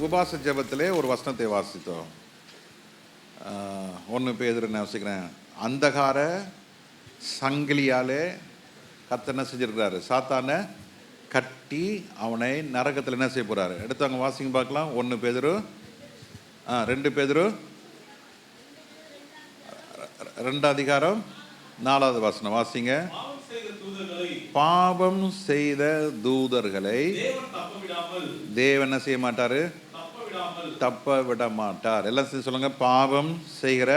உபவாச ஜெபத்திலே ஒரு வசனத்தை வாசித்தோம். 1 பேதுரு நான் வாசிக்கிறேன். அந்தகார சங்கிலியாலே கர்த்தர் என்ன செஞ்சிருக்கிறாரு? சாத்தானை கட்டி அவனை நரகத்தில் என்ன செய்ய போறாரு? எடுத்து அங்கே வாசிங்க பார்க்கலாம். 1 பேதுரு 2 பேதுரு 2 அதிகாரம் 4வது வசனம் வாசிங்க. பாவம் செய்த தூதர்களை தேவன் என்ன செய்ய மாட்டாரு? தப்ப விட மாட்டார். எல்லாம் சேர்ந்து சொல்லுங்க. பாவம் செய்கிற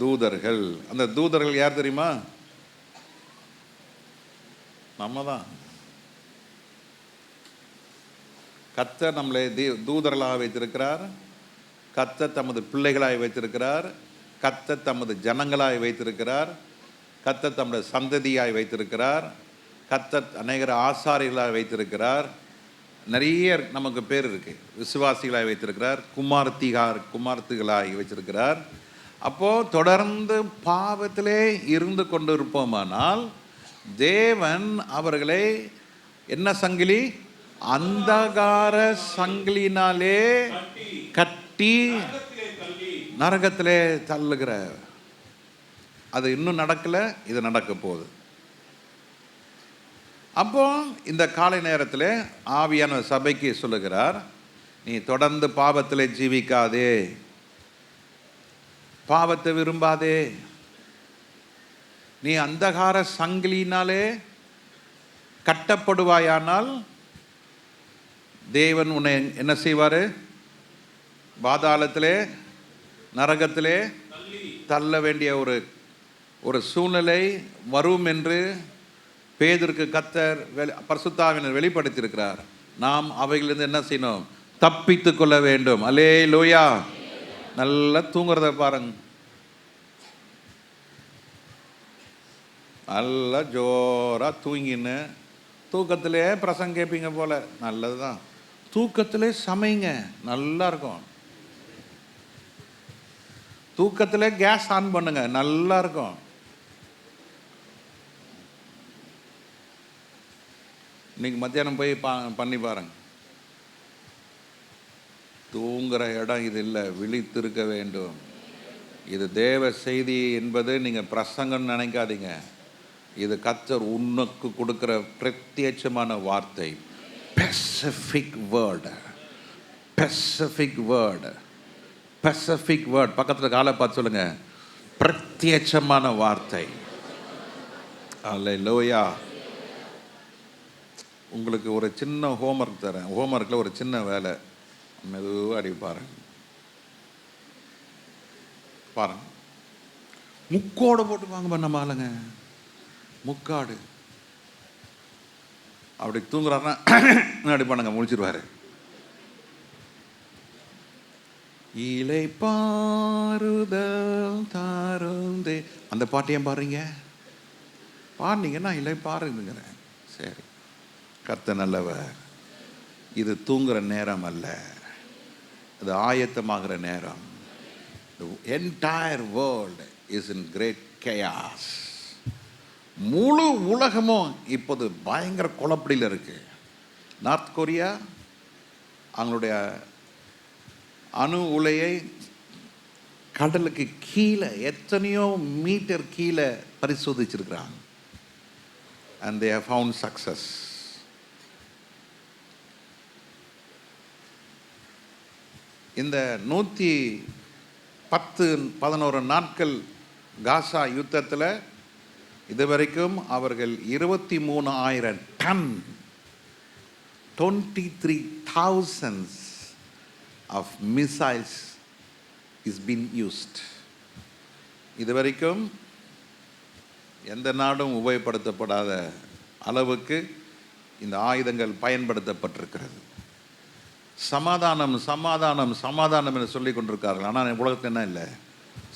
தூதர்கள். அந்த தூதர்கள் யார் தெரியுமா? நம்ம தான். கர்த்தர் நம்மளை தூதர்களாக வைத்திருக்கிறார். கர்த்தர் தமது பிள்ளைகளாய் வைத்திருக்கிறார். கர்த்தர் தமது ஜனங்களாய் வைத்திருக்கிறார். கர்த்தர் தம்முடைய சந்ததியாய் வைத்திருக்கிறார். கர்த்தர் அநேகர் ஆசாரிகளாய் வைத்திருக்கிறார். நிறைய நமக்கு பேர் இருக்கு. விசுவாசிகளாய் வைத்திருக்கிறார். குமார்த்திகளாய் வைத்திருக்கிறார். அப்போ தொடர்ந்து பாவத்திலே இருந்து கொண்டு இருப்போமானால் தேவன் அவர்களை என்ன சங்கிலி? அந்தகார சங்கிலினாலே கட்டி நரகத்திலே தள்ளுகிற. அது இன்னும் நடக்கல, இது நடக்க போகுது. அப்போ இந்த காலை நேரத்தில் ஆவியான சபைக்கு சொல்லுகிறார், நீ தொடர்ந்து பாவத்தில் ஜீவிக்காதே, பாவத்தை விரும்பாதே. நீ அந்தகார சங்கிலினாலே கட்டப்படுவாயானால் தேவன் உன்னை என்ன செய்வார்? பாதாளத்திலே நரகத்திலே தள்ள வேண்டிய ஒரு சூழ்நிலை வரும் என்று பேதுருக்கு கர்த்தர் பரிசுத்தாவினர் வெளிப்படுத்தியிருக்கிறார். நாம் அவைகளிலிருந்து என்ன செய்யணும்? தப்பித்து கொள்ள வேண்டும். அல்லேலூயா. நல்லா தூங்குறத பாருங்க. நல்லா ஜோரா தூங்கின்னு தூக்கத்திலே பிரசங்க கேட்பீங்க போல. நல்லது தான். தூக்கத்திலே சமைங்க, நல்லா இருக்கும். தூக்கத்திலே கேஸ் ஆன் பண்ணுங்க, நல்லா இருக்கும். இன்னைக்கு மத்தியானம் போய் பண்ணி பாருங்க. தூங்குற இடம் இது இல்லை, விழித்திருக்க வேண்டும். இது தேவ செய்தி என்பது நீங்கள் பிரசங்கம்னு நினைக்காதீங்க. இது கர்த்தர் உனக்கு கொடுக்கிற பிரத்யட்சமான வார்த்தை. Specific word, specific word, specific word. பக்கத்தில் காலை பார்த்து சொல்லுங்க, பிரத்யட்சமான வார்த்தை. அல்லேலூயா. உங்களுக்கு ஒரு சின்ன ஹோம்ஒர்க் தரேன். ஹோம்ஒர்க்கில் ஒரு சின்ன வேலை. மெதுவாக அடி பாருங்க. பாருங்க, முக்கோடு போட்டு வாங்க பண்ண ஆளுங்க. முக்காடு அப்படி தூங்குறாருன்னா அடி பண்ணுங்க, முடிச்சிருவாரு. இலை பாருதல் தாருந்தே அந்த பாட்டையும் பாருங்க. பாருங்கன்னா இலை பாருங்கிறேன். சரி, கர்த்தர் நல்லவர். இது தூங்குற நேரம் அல்ல, அது ஆயத்தமாகிற நேரம். The entire world is in great chaos. முழு உலகமும் இப்போது பயங்கர குழப்படியில் இருக்கு. நார்த் கொரியா அவங்களுடைய அணு உலையை கடலுக்கு கீழே எத்தனையோ மீட்டர் கீழே பரிசோதிச்சிருக்கிறாங்க. and they have found success. இந்த 110-11 நாட்கள் காசா யுத்தத்தில் இதுவரைக்கும் அவர்கள் 23,000 ton 23,000 of missiles is been used. இதுவரைக்கும் எந்த நாடும் உபயோகப்படுத்தப்படாத அளவுக்கு இந்த ஆயுதங்கள் பயன்படுத்தப்பட்டிருக்கிறது. சமாதானம் சமாதானம் சமாதானம் என்று சொல்லி கொண்டிருக்கார்கள். ஆனால் உலகத்தில் என்ன இல்லை?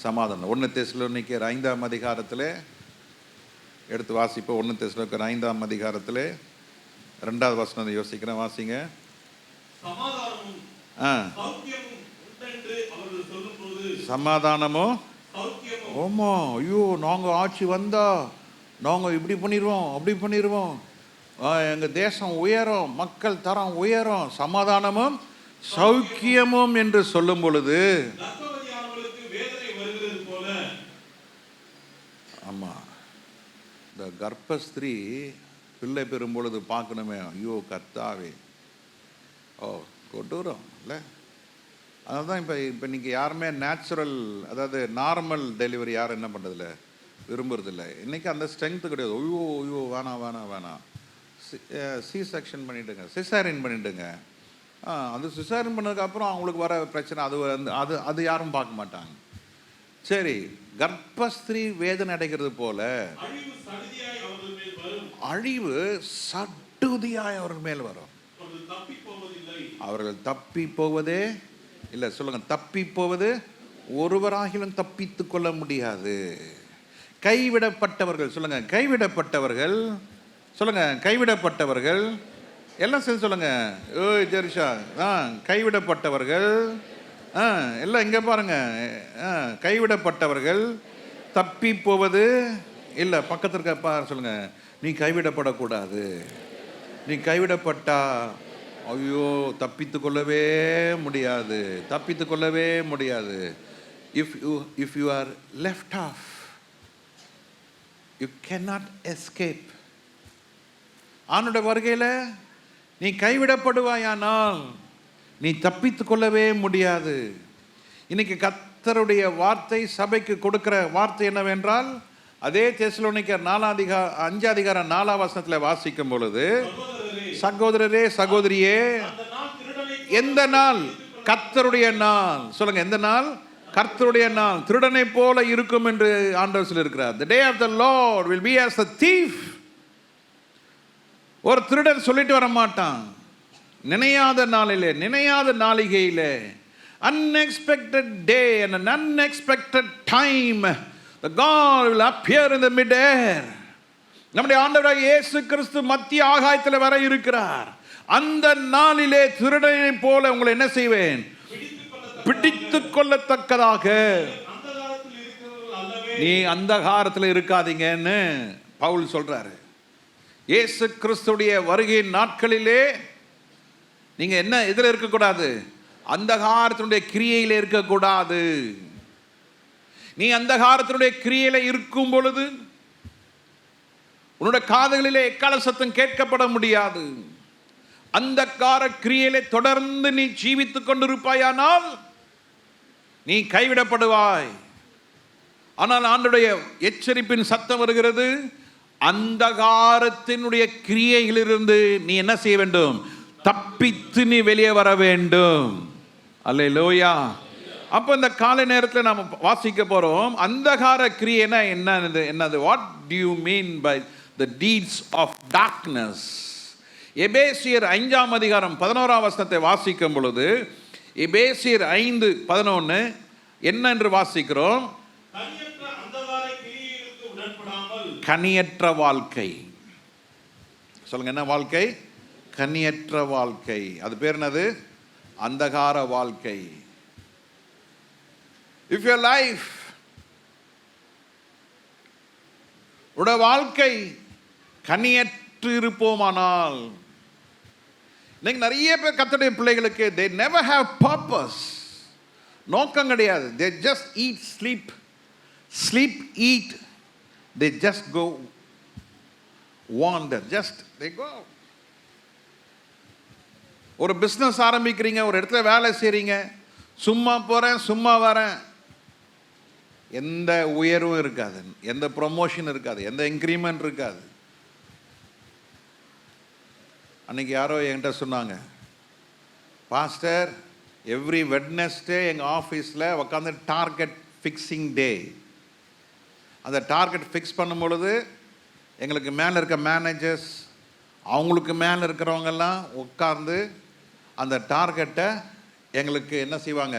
சமாதானம். 1 தெசலோனிக்கேயர் 5ஆம் அதிகாரத்தில் எடுத்து வாசிப்போம். 1 தெசலோனிக்கேயர் 5ஆம் அதிகாரத்தில் 2வது வசனத்தை யோசிக்கிறேன், வாசிங்க. சமாதானமோ ஓமோ, ஐயோ நாங்கள் ஆட்சி வந்தா நாங்கள் இப்படி பண்ணிடுவோம் அப்படி பண்ணிடுவோம், எங்கள் தேசம் உயரும், மக்கள் தரம் உயரும், சமாதானமும் சௌக்கியமும் என்று சொல்லும் பொழுது, ஆமா, இந்த கர்ப்பஸ்திரீ பிள்ளை பெறும் பொழுது பார்க்கணுமே, ஐயோ கர்த்தாவே, ஓ கொடூரம் இல்லை? அதனால தான் இப்போ நீங்கள் யாருமே நேச்சுரல், அதாவது நார்மல் டெலிவரி யாரும் என்ன பண்ணுறதில்ல, விரும்புறதில்லை. இன்றைக்கி அந்த ஸ்ட்ரென்த்து கிடையாது. ஐயோ ஐயோ வேணாம் வேணாம் வேணாம், சி செக்ஷன் பண்ணிவிடுங்க, சிசேரியன் பண்ணிவிடுங்க. அது சிசேரியன் பண்ணதுக்கப்புறம் அவங்களுக்கு வர பிரச்சனை அது அது அது யாரும் பார்க்க மாட்டாங்க. சரி, கர்ப்பஸ்திரீ வேதனை அடைகிறது போல அழிவு சடுதியாய் அவர்கள் மேல் வரும். அவர்கள் தப்பி போவதே இல்லை. சொல்லுங்க, தப்பி போவது ஒருவராகிலும் தப்பித்து கொள்ள முடியாது. கைவிடப்பட்டவர்கள், சொல்லுங்க கைவிடப்பட்டவர்கள், சொல்லுங்க கைவிடப்பட்டவர்கள், எல்லாம் சேர்ந்து சொல்லுங்க. ஓய் ஜெரிஷா, கைவிடப்பட்டவர்கள், எல்லாம் இங்கே பாருங்க, கைவிடப்பட்டவர்கள் தப்பி போவது இல்லை. பக்கத்தில் இருக்க சொல்லுங்க, நீ கைவிடப்படக்கூடாது. நீ கைவிடப்பட்டா ஐயோ தப்பித்து கொள்ளவே முடியாது, தப்பித்து கொள்ளவே முடியாது. If you are left off, you cannot escape. ஆண்டவருடைய வருகையில் நீ கைவிடப்படுவாயானால் நீ தப்பித்து கொள்ளவே முடியாது. இன்னைக்கு கர்த்தருடைய வார்த்தை சபைக்கு கொடுக்கிற வார்த்தை என்னவென்றால், அதே தெசலோனிக்கர் 5:4 வாசிக்கும் பொழுது, சகோதரரே சகோதரியே, எந்த நாள் கர்த்தருடைய நாள், சொல்லுங்க எந்த நாள் கர்த்தருடைய நாள் திருடனை போல இருக்கும் என்று ஆண்டவர் சொல்லியிருக்கிறார். The day of the Lord will be as a thief. ஒரு திருடன் சொல்லிட்டு வர மாட்டான். நினையாத நாளிலே, நினையாத நாளிகையிலே, unexpected day and an unexpected time, the God will appear in the mid-air. நம்முடைய ஆண்டவராகிய இயேசு கிறிஸ்து மத்திய ஆகாயத்தில் வர இருக்கிறார். அந்த நாளிலே திருடனை போல உங்களை என்ன செய்வேன், பிடித்து கொள்ளத்தக்கதாக. நீ அந்தகாரத்தில் இருக்காதீங்கன்னு பவுல் சொல்றாரு. இயேசு கிறிஸ்துடைய வருகையின் நாட்களிலே நீங்க என்ன எதில் இருக்கக்கூடாது, அந்தகாரத்தினுடைய கிரியையில இருக்கக்கூடாது. நீ அந்தகாரத்தினுடைய கிரியையில இருக்கும் பொழுது உன்னுடைய காதுகளிலே எக்கால சத்தம் கேட்கப்பட முடியாது. அந்தகார கிரியையிலே தொடர்ந்து நீ ஜீவித்துக் கொண்டிருப்பாயானால் நீ கைவிடப்படுவாய். ஆனால் ஆண்டவருடைய எச்சரிப்பின் சத்தம் வருகிறது, அந்தகாரத்தினுடைய கிரியைகளிலிருந்து நீ என்ன செய்ய வேண்டும், தப்பித்து நீ வெளியே வர வேண்டும். அல்லேலூயா. அப்போ இந்த காலை நேரத்தில் நாம் வாசிக்க போறோம், அந்தகார கிரியைனா என்னது, what do you mean by the deeds of darkness. எபேசியர் 5:11 வாசிக்கும் பொழுது, எபேசியர் 5:11 என்ன என்று வாசிக்கிறோம், கனியற்ற வாழ்க்கை. சொல்லுங்க, என்ன வாழ்க்கை, கனியற்ற வாழ்க்கை. அது பேர் என்னது, அந்தகார வாழ்க்கை. If your life, உடைய வாழ்க்கை கனியற்று இருப்போமானால், இன்னைக்கு நிறைய பேர் கர்த்தருடைய பிள்ளைகளுக்கு they never have purpose, நோக்கம் கிடையாது. they just eat, sleep, eat, they just go wander, just they go. ஒரு பிஸ்னஸ் ஆரம்பிக்கிறீங்க, ஒரு இடத்துல வேலை செய்றீங்க, சும்மா போறேன் சும்மா வரேன், எந்த உயர்வும் இருக்காது, எந்த ப்ரொமோஷன் இருக்காது, எந்த இன்க்ரிமெண்ட் இருக்காது. அன்றைக்கி யாரோ என்கிட்ட சொன்னாங்க, பாஸ்டர் எவ்ரி வெட்னஸ்டே எங்கள் ஆஃபீஸில் உட்காந்து டார்கெட் ஃபிக்ஸிங் டே. அந்த டார்கெட் ஃபிக்ஸ் பண்ணும் பொழுது எங்களுக்கு மேலே இருக்க மேனேஜர்ஸ், அவங்களுக்கு மேலே இருக்கிறவங்கெல்லாம் உட்கார்ந்து அந்த டார்கெட்டை எங்களுக்கு என்ன செய்வாங்க,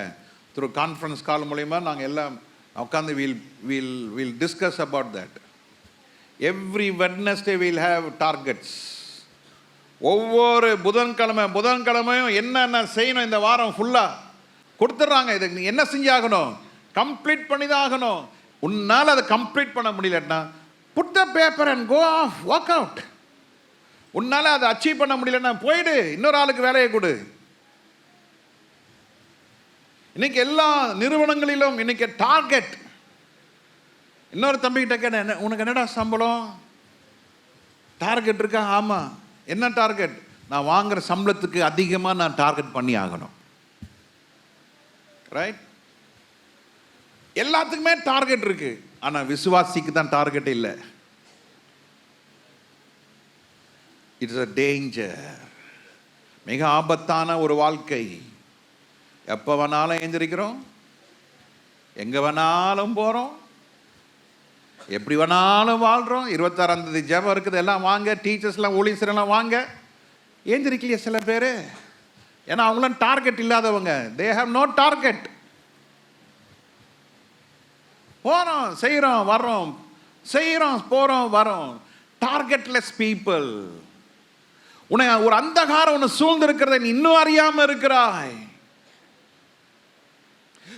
த்ரூ கான்ஃபரன்ஸ் கால் மூலிமா நாங்கள் எல்லாம் உட்காந்து will discuss about that. Every Wednesday will have targets. ஒவ்வொரு புதன்கிழமையும் என்னென்ன செய்யணும் இந்த வாரம் ஃபுல்லாக கொடுத்துட்றாங்க. இதுக்கு நீ என்ன செஞ்சாகணும், கம்ப்ளீட் பண்ணி தான் ஆகணும். உன்னால் அதை கம்ப்ளீட் பண்ண முடியலன்னா put the paper and go off, work out. உன்னால் அதை அச்சீவ் பண்ண முடியலன்னா போயிடு, இன்னொரு ஆளுக்கு வேலையை கொடு. இன்னைக்கு எல்லா நிறுவனங்களிலும் இன்னைக்கு டார்கெட். இன்னொரு தம்பிக்கிட்ட கேட்டேன், உனக்கு என்னடா சம்பளம்? டார்கெட் இருக்கா? ஆமாம். என்ன டார்கெட்? நான் வாங்குற சம்பளத்துக்கு அதிகமாக நான் டார்கெட் பண்ணி ஆகணும். ரைட்? எல்லாத்துக்குமே டார்கெட் இருக்கு, ஆனால் விசுவாசிக்கு தான் டார்கெட் இல்லை. It's a danger. மிக ஆபத்தான ஒரு வாழ்க்கை. எப்போ வேணாலும் எந்திரிக்கிறோம், எங்கே வேணாலும் போகிறோம், எப்படி வேணாலும் வாழ்கிறோம். 26ஆம் தேதி ஜெபம் இருக்குது, எல்லாம் வாங்க, டீச்சர்ஸ்லாம் ஊழியர்லாம் வாங்க. ஏந்திரிக்கலையே சில பேர், ஏன்னா அவங்களாம் டார்கெட் இல்லாதவங்க. They have no target. போகிறோம், செய்கிறோம், வர்றோம், செய்கிறோம், போகிறோம், வரோம். Targetless people. உன்னை ஒரு அந்தகாரம் உன்னை சூழ்ந்திருக்கிறத நீ இன்னும் அறியாமல் இருக்கிறாய்.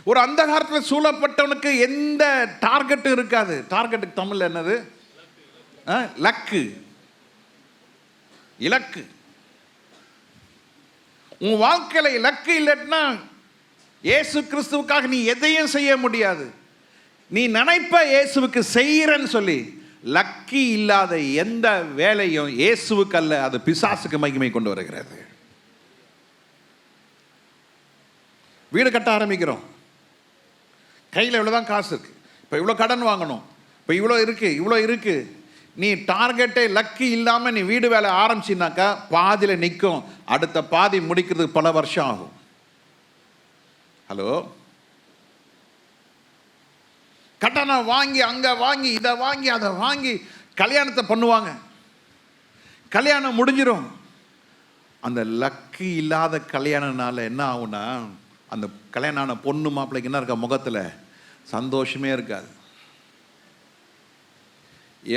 ஒரு அந்தகாரத்தில் சூழப்பட்டவனுக்கு எந்த டார்கெட்டும் இருக்காது. டார்கெட்டுக்கு தமிழ் என்னது? லக்கு, இலக்கு. உன் வாழ்க்கையில லக்கு இல்லைன்னா இயேசு கிறிஸ்துவுக்காக நீ எதையும் செய்ய முடியாது. நீ நினைப்ப இயேசுவுக்கு செய்யறன்னு சொல்லி, லக்கி இல்லாத எந்த வேலையும் இயேசுவுக்கு அல்ல, அது பிசாசுக்கு மகிமை கொண்டு வருகிறது. வீடு கட்ட ஆரம்பிக்கிறோம், கையில் இவ்வளோதான் காசு இருக்கு, இப்போ இவ்வளோ கடன் வாங்கணும், இப்போ இவ்வளோ இருக்கு, இவ்வளோ இருக்கு. நீ டார்கெட்டே லக்கி இல்லாமல் நீ வீடு வேலை ஆரம்பிச்சினாக்கா பாதியில் நிற்கும். அடுத்த பாதி முடிக்கிறதுக்கு பல வருஷம் ஆகும். ஹலோ, கடனை வாங்கி அங்கே வாங்கி இதை வாங்கி அதை வாங்கி கல்யாணத்தை பண்ணுவாங்க. கல்யாணம் முடிஞ்சிடும். அந்த லக்கு இல்லாத கல்யாணனால என்ன ஆகும்னா, அந்த கல்யாணம் ஆன பொண்ணு மாப்பிள்ளைக்கு என்ன இருக்கா, முகத்தில் சந்தோஷமே இருக்காது.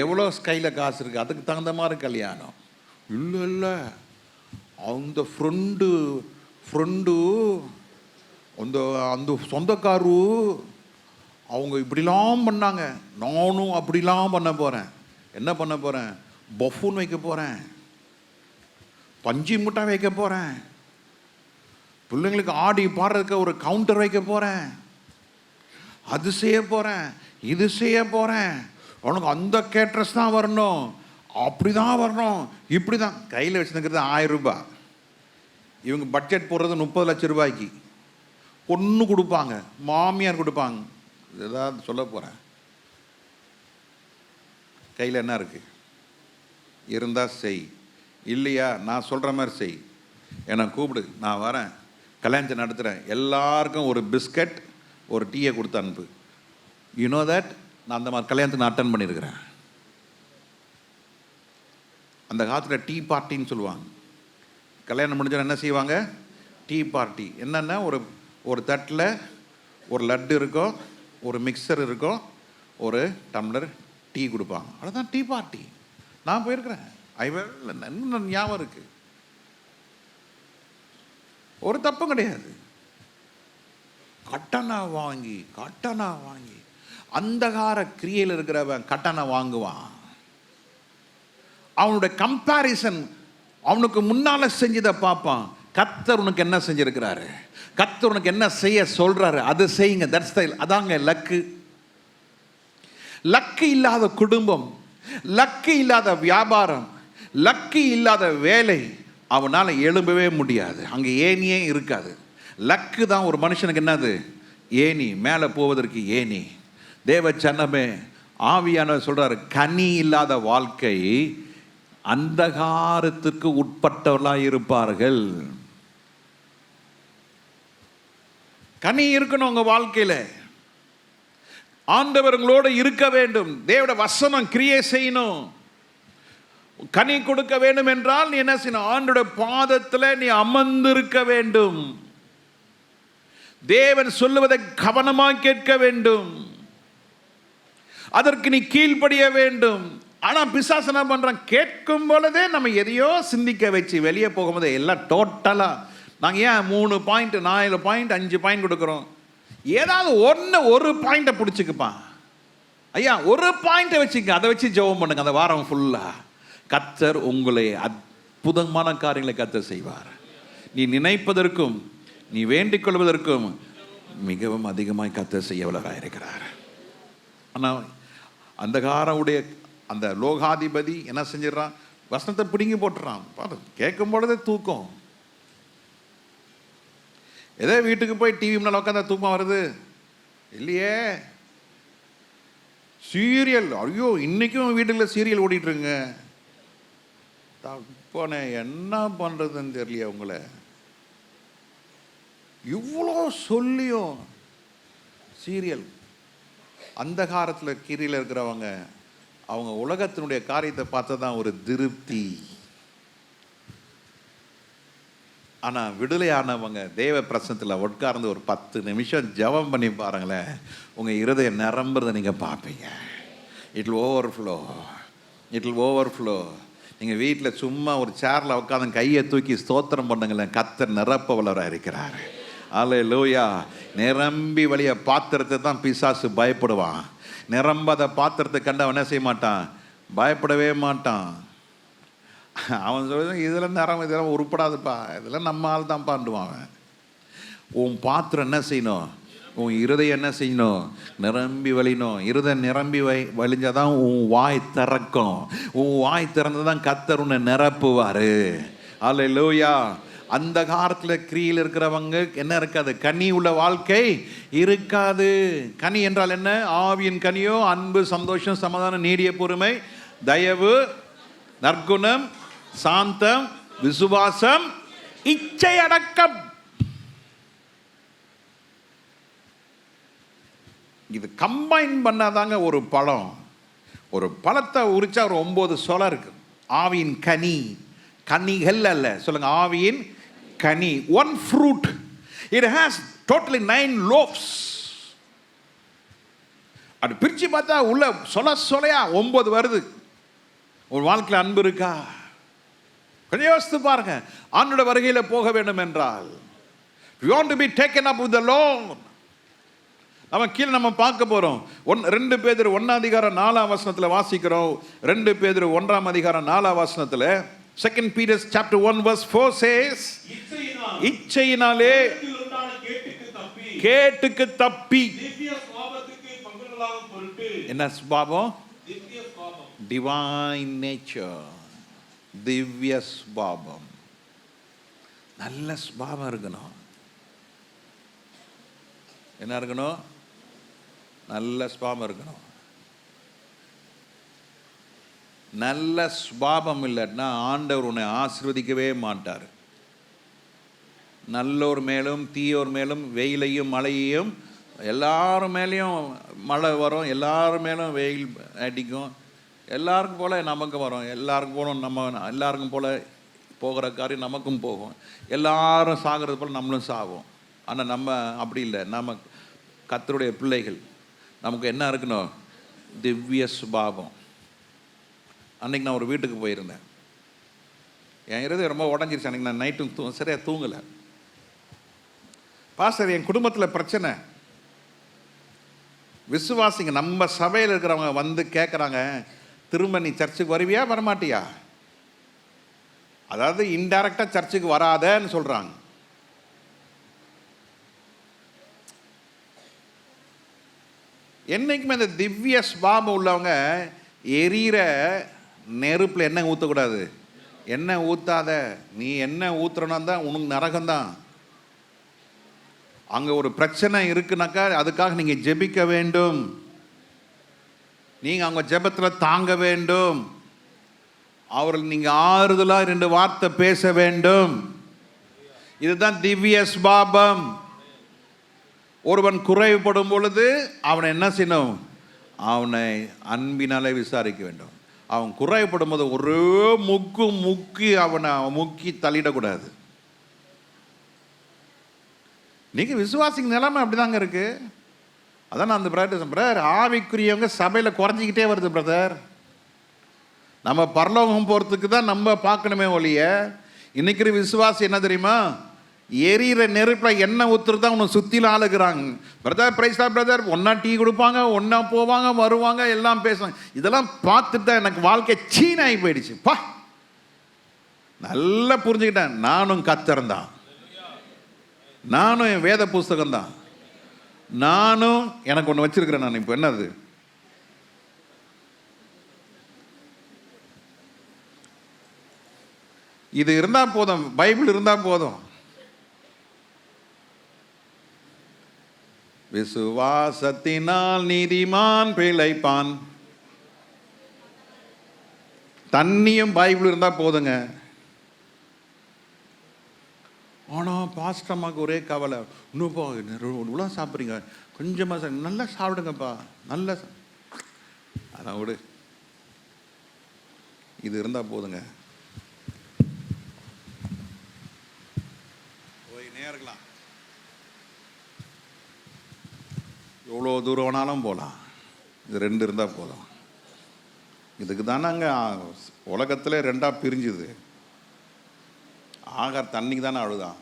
எவ்வளோ கையில் காசு இருக்குது அதுக்கு தகுந்த மாதிரி கல்யாணம். இல்லை இல்லை, அந்த ஃப்ரெண்டு அந்த அந்த சொந்தக்காரு அவங்க இப்படிலாம் பண்ணாங்க, நானும் அப்படிலாம் பண்ண போகிறேன். என்ன பண்ண போகிறேன்? பஃபூன் வைக்க போகிறேன், பஞ்சு முட்டை வைக்க போகிறேன், பிள்ளைங்களுக்கு ஆடி பாடுறதுக்கு ஒரு கவுண்டர் வைக்க போகிறேன், அது செய்ய போகிறேன், இது செய்ய போகிறேன், அவனுக்கு அந்த கேட்ரஸ் தான் வரணும், அப்படி தான் வரணும், இப்படி தான். கையில் வச்சுருக்கிறது 1000 ரூபாய். இவங்க பட்ஜெட் போடுறது 30 லட்சம் ரூபாய்க்கு. பொண்ணு கொடுப்பாங்க, மாமியார் கொடுப்பாங்க. ஏதாவது சொல்ல போகிறேன். கையில் என்ன இருக்குது? இருந்தால் செய், இல்லையா நான் சொல்கிற மாதிரி செய். என்னை கூப்பிடு, நான் வரேன், கல்யாணத்தை நடத்துகிறேன், எல்லாருக்கும் ஒரு பிஸ்கட் ஒரு டீயை கொடுத்து அனுப்பு. யூ நோ தட் நான் அந்த மாதிரி கல்யாணத்தை நான் அட்டன் பண்ணியிருக்கிறேன். அந்த காலத்தில் டீ பார்ட்டின்னு சொல்லுவாங்க. கல்யாணம் முடிஞ்சால் என்ன செய்வாங்க? Tea party. என்னென்னா ஒரு தட்டில் ஒரு லட்டு இருக்கும், ஒரு மிக்சர் இருக்கும், ஒரு டம்ளர் டீ கொடுப்பாங்க. அதுதான் டீ பார்ட்டி. நான் போயிருக்கிறேன். இன்னும் ஞாபகம் இருக்கு. ஒரு தப்பும் கிடையாது. கட்டணா வாங்கி அந்தகார கிரியையில் இருக்கிறவன் கட்டணை வாங்குவான். அவனுடைய கம்பேரிசன் அவனுக்கு முன்னால செஞ்சதை பார்ப்பான். கர்த்தர் உனக்கு என்ன செஞ்சிருக்கிறாரு, கர்த்தர் உனக்கு என்ன செய்ய சொல்றாரு, அது செய்யுங்க. தட்ஸ் தி, அதாங்க லக்கு. லக்கு இல்லாத குடும்பம், லக்கு இல்லாத வியாபாரம், லக்கு இல்லாத வேலை அவனால் எழும்பவே முடியாது. அங்கே ஏனியே இருக்காது. லக்கு தான் ஒரு மனுஷனுக்கு என்னது? ஏனி, மேலே போவதற்கு ஏனி. தேவ சன்னமே, ஆவியானவர் சொல்றாரு, கனி இல்லாத வாழ்க்கை அந்தகாரத்துக்கு உட்பட்டவர்களாக இருப்பார்கள். கனி இருக்கணும் உங்க வாழ்க்கையில. ஆண்டவர்களோடு இருக்க வேண்டும். தேவட வசனம் கிரியை செய்யணும். கனி கொடுக்க வேண்டும் என்றால் நீ என்ன செய்யணும்? ஆண்டோட பாதத்தில் நீ அமர்ந்திருக்க வேண்டும். தேவன் சொல்லுவதை கவனமாக கேட்க வேண்டும். அதற்கு நீ கீழ்ப்படிய வேண்டும். ஆனா பிசாசு என்ன பண்றான்? கேட்கும் பொழுதே நம்ம எதையோ சிந்திக்க வச்சு வெளியே போகும்போது எல்லாம் டோட்டலா நாங்கள் ஏன் 3 பாயிண்ட் 4 பாயிண்ட் 5 பாயிண்ட் கொடுக்குறோம்? ஏதாவது ஒரு பாயிண்டை பிடிச்சிக்குப்பா ஐயா, ஒரு பாயிண்டை வச்சுக்க, அதை வச்சு ஜெபம் பண்ணுங்க. அந்த வாரம் ஃபுல்லா கர்த்தர் உங்களை அற்புதமான காரியங்களை கர்த்தர் செய்வார். நீ நினைப்பதற்கும் நீ வேண்டிக் கொள்வதற்கும் மிகவும் அதிகமாய் கர்த்தர் செய்ய வல்லவராய் இருக்கிறார். ஆனால் அந்தகாரவுடைய அந்த லோகாதிபதி என்ன செஞ்சிடறான்? வசனத்தை பிடுங்கி போட்டுறான். பாரு, கேட்கும் பொழுதே தூக்கம். ஏதோ வீட்டுக்கு போய் டிவி முன்னால் உட்காந்து தூக்கம் வருது இல்லையே. சீரியல், ஐயோ இன்னைக்கும் வீட்டுல சீரியல் ஓடிட்டு இருங்க. தப்பானே என்ன பண்றதுன்னு தெரியலையா உங்களை? இவ்வளோ சொல்லியும் சீரியல். அந்த காலத்தில் கீரியில் இருக்கிறவங்க அவங்க உலகத்தினுடைய காரியத்தை பார்த்தா தான் ஒரு திருப்தி. ஆனால் விடுதலையானவங்க தேவ பிரசனத்தில் உட்கார்ந்து ஒரு 10 நிமிஷம் ஜெபம் பண்ணி பாருங்களேன், உங்கள் இருதயம் நிரம்புறதை நீங்கள் பார்ப்பீங்க. It will overflow, it will overflow. நீங்கள் வீட்டில் சும்மா ஒரு சேரில் உட்காந்து கையை தூக்கி ஸ்தோத்திரம் பண்ணுங்களேன், கர்த்தர் நிரப்ப வல்லவராக இருக்கிறார். அல்லேலூயா. நிரம்பி வழிய பாத்திரத்தை தான் பிசாசு பயப்படுவான். நிரம்பாத பாத்திரத்தை கண்டு அவன் என்ன செய்ய மாட்டான்? பயப்படவே மாட்டான். அவன் சொல்ல இதெல்லாம் இதெல்லாம் உருப்படாதுப்பா, இதெல்லாம் நம்ம ஆள் தான் பாண்டுவான். அவன் உன் பாத்திரம் என்ன செய்யணும்? உன் இருதயம் என்ன செய்யணும்? நிரம்பி வழியணும். இருதயம் நிரம்பி வழிஞ்சாதான் உன் வாய் திறக்கும். உன் வாய் திறந்து தான் கர்த்தர் உன்னை நிரப்புவார். அல்லேலூயா. அந்த காலத்தில் கிரியில் இருக்கிறவங்க என்ன இருக்காது? கனி உள்ள வாழ்க்கை இருக்காது. கனி என்றால் என்ன? ஆவியின் கனியோ அன்பு, சந்தோஷம், சமாதானம், நீடிய பொறுமை, தயவு, நற்குணம், சாந்தம், விசுவாசம், இச்சை அடக்கம். இது கம்பைன் பண்ணாதாங்க ஒரு பழம். ஒரு பழத்தை உரிச்சா ஒரு 9 சொலை இருக்கு. ஆவியின் கனி, கனிகள் அல்ல, சொல்லுங்க ஆவியின் கனி. one fruit, it has totally 9 loaves. அது பிரிச்சு பார்த்தா உள்ள சொலையா 9 வருது. ஒரு வாழ்க்கையில் அன்பு இருக்கா? கொஞ்சம் யோசித்து பாருங்க. ஆண்டோட வருகையில் போக வேண்டும் என்றால், you want to be taken up with the Lord. நம்ம கீழே நம்ம பார்க்க போறோம். 2 பேதுரு 1:4 வாசிக்கிறோம். 2 பேதுரு 1:4 2 Peter chapter 1 verse 4 says, இச்சையினாலே கேட்டுக்கு தப்பி. என்ன சுபாவம்? டிவைன் நேச்சர், திவ்ய சுபாவம். நல்ல சுபாவம் இருக்கணும். என்ன இருக்கணும்? நல்ல சுபாவம் இருக்கணும். நல்ல சுபாவம் இல்லைன்னா ஆண்டவர் உன்னை ஆசீர்வதிக்கவே மாட்டார். நல்லோர் மேலும் தீயோர் மேலும் வெயிலையும் மழையையும், எல்லாரும் மேலேயும் மழை வரும், எல்லாரும் மேலும் வெயில் அடிக்கும், எல்லாருக்கும் போல் நமக்கு வரும், எல்லாருக்கும் போல நம்ம எல்லாருக்கும் போல் போகிற காரியம் நமக்கும் போகும், எல்லாரும் சாகிறது போல் நம்மளும் சாகும். ஆனால் நம்ம அப்படி இல்லை. நம்ம கர்த்தருடைய பிள்ளைகள். நமக்கு என்ன இருக்கணும்? திவ்ய சுபாவம். அன்றைக்கி நான் ஒரு வீட்டுக்கு போயிருந்தேன். என் இருதயம் ரொம்ப உடஞ்சிருச்சு. அன்றைக்கி நான் நைட்டும் சரியாக தூங்கலை. பாஸ்டர், என் குடும்பத்தில் பிரச்சனை. விசுவாசிங்க நம்ம சபையில் இருக்கிறவங்க வந்து கேட்குறாங்க, திரும்ப நீ சர்ச்சுக்கு வருவியா வரமாட்டியா? அதாவது இன்டைரக்டாக சர்ச்சுக்கு வராதன்னு சொல்கிறாங்க. என்னைக்குமே இந்த திவ்ய சுபாவம் உள்ளவங்க எரியிற நெருப்பில் எண்ணெய் ஊற்றக்கூடாது. எண்ணெய் ஊற்றாத. நீ எண்ணெய் ஊற்றுறனா தான் உனக்கு நரகம்தான். அங்கே ஒரு பிரச்சனை இருக்குனாக்கா அதுக்காக நீங்கள் ஜெபிக்க வேண்டும். நீங்கள் அவங்க ஜெபத்தில் தாங்க வேண்டும். அவர்கள் நீங்கள் ஆறுதலாக 2 வார்த்தை பேச வேண்டும். இதுதான் திவ்ய சுபாவம். ஒருவன் குறைவுபடும் பொழுது அவனை என்ன செய்யணும்? அவனை அன்பினாலே விசாரிக்க வேண்டும். அவன் குறைவுபடும் போது ஒரே முக்கி அவனை முக்கி தள்ளிடக்கூடாது. நீங்கள் விசுவாசிங்க நிலைமை அப்படிதாங்க இருக்கு. அதான் நான் அந்த பிரதர் ஆவிக்குரியவங்க சபையில் குறைஞ்சிக்கிட்டே வருது பிரதர். நம்ம பரலோகம் போகிறதுக்கு தான் நம்ம பார்க்கணுமே ஒழிய, இன்னைக்கு விசுவாசி என்ன தெரியுமா? எரியிற நெருப்பில் எண்ணெய் ஊற்றுறது தான் உன்னை சுற்றிலும் ஆளுகிறாங்க. பிரதர் பிரைஸ்தா பிரதர், ஒன்றா டீ கொடுப்பாங்க, ஒன்றா போவாங்க, வருவாங்க, எல்லாம் பேசுவாங்க. இதெல்லாம் பார்த்துட்டு தான் எனக்கு வாழ்க்கை சீனாகி போயிடுச்சு. பா, நல்லா புரிஞ்சுக்கிட்டேன். நானும் கர்த்தர் தான், நானும் என் வேத புஸ்தகம் தான். நானும் எனக்கு ஒன்று வச்சிருக்கிறேன். நான் இப்போ என்னது, இது இருந்தால் போதும், பைபிள் இருந்தால் போதும். விசுவாசத்தினால் நீதிமான் பிழைப்பான். தண்ணியும் பைபிள் இருந்தால் போதுங்க. ஆனால் பாஸ்டம்மாக்கு ஒரே கவலை, இன்னும்ப்பா இவ்வளோ சாப்பிட்றீங்க, கொஞ்சமாக நல்லா சாப்பிடுங்கப்பா, நல்லா அதான் விடு, இது இருந்தால் போதுங்க. போயினே இருக்கலாம், எவ்வளோ தூரம் வேணாலும் போகலாம். இது 2 இருந்தால் போதும். இதுக்கு தானே அங்கே உலகத்தில் 2ஆக பிரிஞ்சுது. ஆகார் தண்ணிக்கு தானே அழுதான்.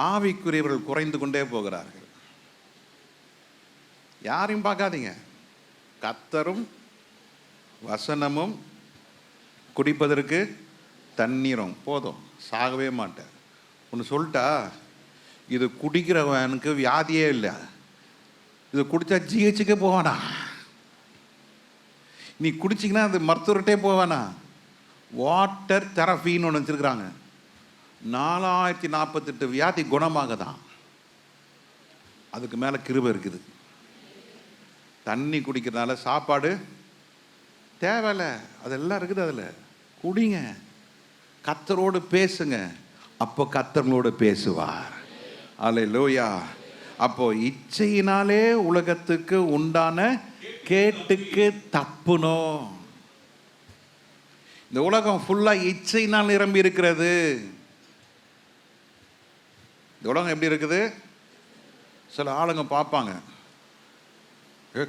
ஆவிக்குரியவர்கள் குறைந்து கொண்டே போகிறார்கள். யாரையும் பார்க்காதீங்க, கர்த்தரும் வசனமும் குடிப்பதற்கு தண்ணீரும் போதும், சாகவே மாட்டேன். ஒன்று சொல்லிட்டா, இது குடிக்கிறவனுக்கு வியாதியே இல்லை, இது குடித்தா ஜிஹெச்சுக்கே போவானா, நீ குடிச்சிங்கன்னா அது மருத்துவர்கிட்டே போவானா. வாட்டர் தெரபின்னு ஒன்று வச்சுருக்குறாங்க, 4048 வியாதி குணமாக தான். அதுக்கு மேலே கிருபை இருக்குது. தண்ணி குடிக்கிறதுனால சாப்பாடு தேவையில்லை, அதெல்லாம் இருக்குது. அதில் குடிங்க, கர்த்தரோடு பேசுங்க, அப்போ கர்த்தரோடு பேசுவார். அல்லேலூயா. அப்போ இச்சையினாலே உலகத்துக்கு உண்டான கேட்டுக்கு தப்புனோம். இந்த உலகம் ஃபுல்லாக இச்சையினால் நிரம்பி இருக்கிறது. இந்த உலகம் எப்படி இருக்குது? சில ஆளுங்க பார்ப்பாங்க,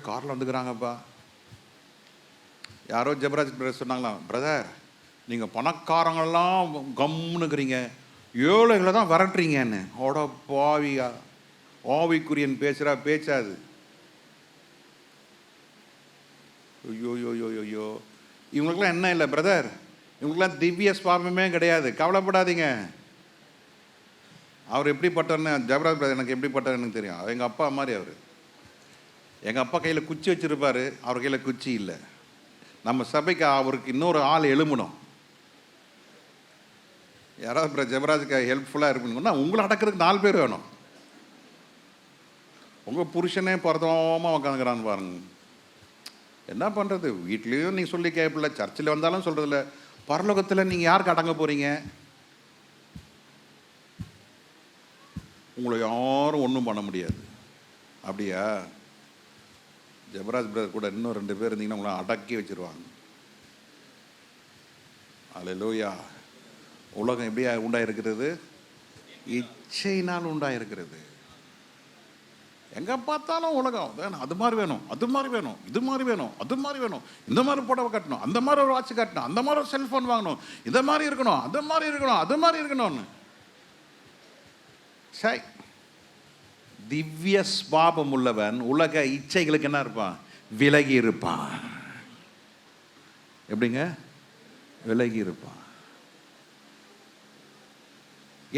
காரில் வந்துக்கிறாங்கப்பா. யாரோ ஜெபராஜ் பிரதர் சொன்னாங்களாம், பிரதர் நீங்கள் பணக்காரங்கெல்லாம் கம்னுக்கிறீங்க, ஏழைகளை தான் விரட்டுறீங்கன்னு. ஓட பாவியா, ஆவிக்குரியன் பேசுகிறா பேச்சாது. ஐயோ, இவங்களுக்குலாம் என்ன இல்லை பிரதர், இவங்களுக்குலாம் திவ்ய சுவாபமே கிடையாது, கவலைப்படாதீங்க. அவர் எப்படிப்பட்டன்னு ஜெபராஜ் பிரதர் எனக்கு எப்படிப்பட்டன்னு எனக்கு தெரியும். எங்கள் அப்பா மாதிரி அவர். எங்கள் அப்பா கையில் குச்சி வச்சுருப்பார், அவர் கையில் குச்சி இல்லை. நம்ம சபைக்கு அவருக்கு இன்னொரு ஆள் எழும்பணும். யாராவது ஜெபராஜுக்கு ஹெல்ப்ஃபுல்லாக இருக்கணும்னா உங்களை அடக்கிறதுக்கு 4 பேர் வேணும். உங்கள் புருஷனே பிறந்தமாக உட்காந்துக்கிறான்னு பாருங்க. என்ன பண்ணுறது? வீட்லேயும் நீங்கள் சொல்லி கேட்கல, சர்ச்சில் வந்தாலும் சொல்கிறதில்ல. பரலோகத்தில் நீங்கள் யாருக்கு அடங்க போகிறீங்க? உங்களை யாரும் ஒன்றும் பண்ண முடியாது. அப்படியா? ஜெபராஜ் பிரதர் கூட இன்னும் 2 பேர் இருந்தீங்கன்னா உங்களை அடக்கி வச்சுருவாங்க. அல்லேலூயா. உலகம் எப்படியா உண்டாயிருக்கிறது? இச்சையினால் உண்டாயிருக்கிறது. எங்கே பார்த்தாலும் உலகம் வேணும், அது மாதிரி வேணும், அது மாதிரி வேணும், இது மாதிரி வேணும், அது மாதிரி வேணும், இந்த மாதிரி புடவை கட்டணும், அந்த மாதிரி ஒரு வாட்ச் கட்டணும், அந்த மாதிரி ஒரு செல்ஃபோன் வாங்கணும், இதை மாதிரி இருக்கணும், அது மாதிரி இருக்கணும், அது மாதிரி இருக்கணும்னு. சரி, திவ்ய ஸ்வாபம் உள்ளவன் உலக இச்சைகளுக்கு என்ன இருப்பான்? விலகி இருப்பான். எப்படிங்க விலகி இருப்பான்?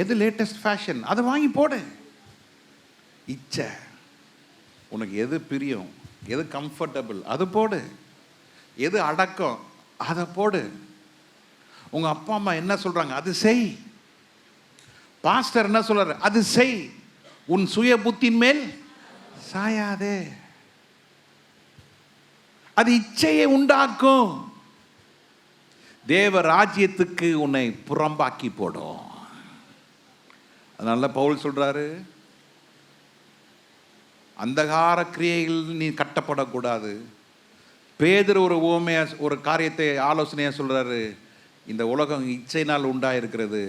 எது லேட்டஸ்ட் ஃபேஷன் அதை வாங்கி போடு. இச்சை உனக்கு எது பிரியம், எது கம்ஃபர்டபுள் அது போடு, எது அடக்கம் அதை போடு. உங்க அப்பா அம்மா என்ன சொல்றாங்க அது செய். பாஸ்டர் என்ன சொல்றாரு அது செய். உன் சுய புத்தின் மேல் சாயாதே. அது இச்சையை உண்டாக்கும். தேவ ராஜ்யத்துக்கு உன்னை புறம்பாக்கி போடும். அதனால பவுல் சொல்றாரு, அந்தகார கிரியைகள் நீ கட்டப்படக்கூடாது. பேதுரு ஒரு உவமையா ஒரு காரியத்தை ஆலோசனையா சொல்றாரு, இந்த உலகம் இச்சையினால் உண்டாயிருக்கிறது,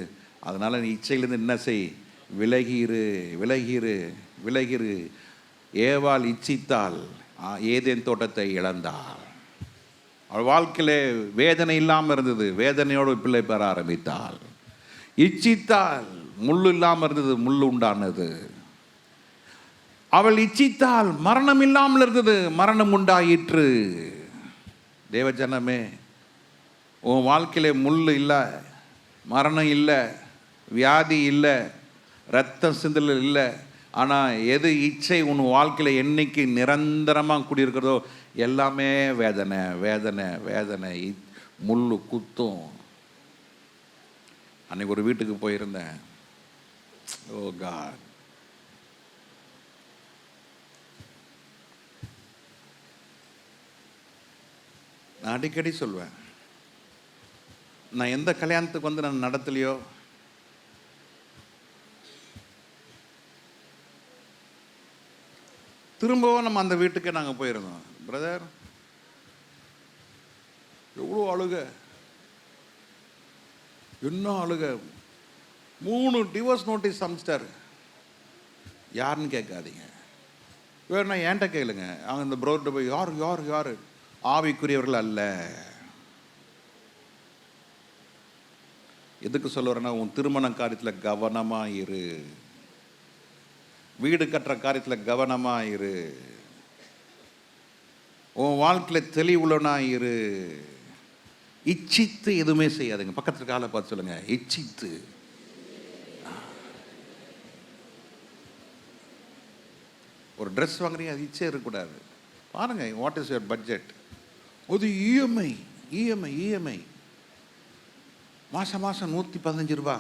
அதனால நீ இச்சையிலிருந்து என்ன செய்? விலகிரு விலகிரு விலகிரு. ஏவாள் இச்சித்தால் ஏதேன் தோட்டத்தை இழந்தாள். அவள் வாழ்க்கையிலே வேதனை இல்லாமல் இருந்தது, வேதனையோடு பிள்ளை பெற ஆரம்பித்தாள். இச்சித்தால் முள்ளு இல்லாமல் இருந்தது, முள்ளு உண்டானது. அவள் இச்சித்தால் மரணம் இல்லாமல் இருந்தது, மரணம் உண்டாயிற்று. தேவஜனமே, உன் வாழ்க்கையில முள் இல்லை, மரணம் இல்லை, வியாதி இல்லை, ரத்தம் சிந்தல் இல்லை. ஆனால் எது இச்சை உன் வாழ்க்கையில் என்னைக்கு நிரந்தரமாக குடியிருக்கிறதோ எல்லாமே வேதனை வேதனை வேதனை, முள்ளு குத்தும். அன்னைக்கு ஒரு வீட்டுக்கு போயிருந்தேன். ஓ காட், நான் அடிக்கடி சொல்வேன், நான் எந்த கல்யாணத்துக்கு வந்து நான் நடத்தலையோ, திரும்பவும் நம்ம அந்த வீட்டுக்கே நாங்கள் போயிருந்தோம். பிரதர், எவ்வளோ அழுக, என்ன அழுக, 3 டிவோர்ஸ் நோட்டீஸ் அமிச்சிட்டாரு. யாருன்னு கேட்காதீங்க, வேணா ஏன்ட்ட கேளுங்க. அவங்க இந்த ப்ரோர்கிட்ட போய் யார் யார் யார் ஆவிக்குரியவர்கள் அல்ல. எதுக்கு சொல்ல வரேன்னா, உன் திருமண காரியத்தில் கவனமாக இரு, வீடு கட்டுற காரியத்தில் கவனமாக இரு, உன் வாழ்க்கையில் தெளிவுள்ளனா இரு. இச்சித்து எதுவுமே செய்யாதுங்க. பக்கத்தில் காலை பார்த்து சொல்லுங்க, இச்சித்து. ஒரு ட்ரெஸ் வாங்குறீங்க, அது இச்சே இருக்கக்கூடாது. பாருங்க, வாட் இஸ் யுவர் பட்ஜெட்? ஒரு இஎம்ஐ இஎம்ஐ இஎம்ஐ மாதம் மாதம் 115 ரூபா.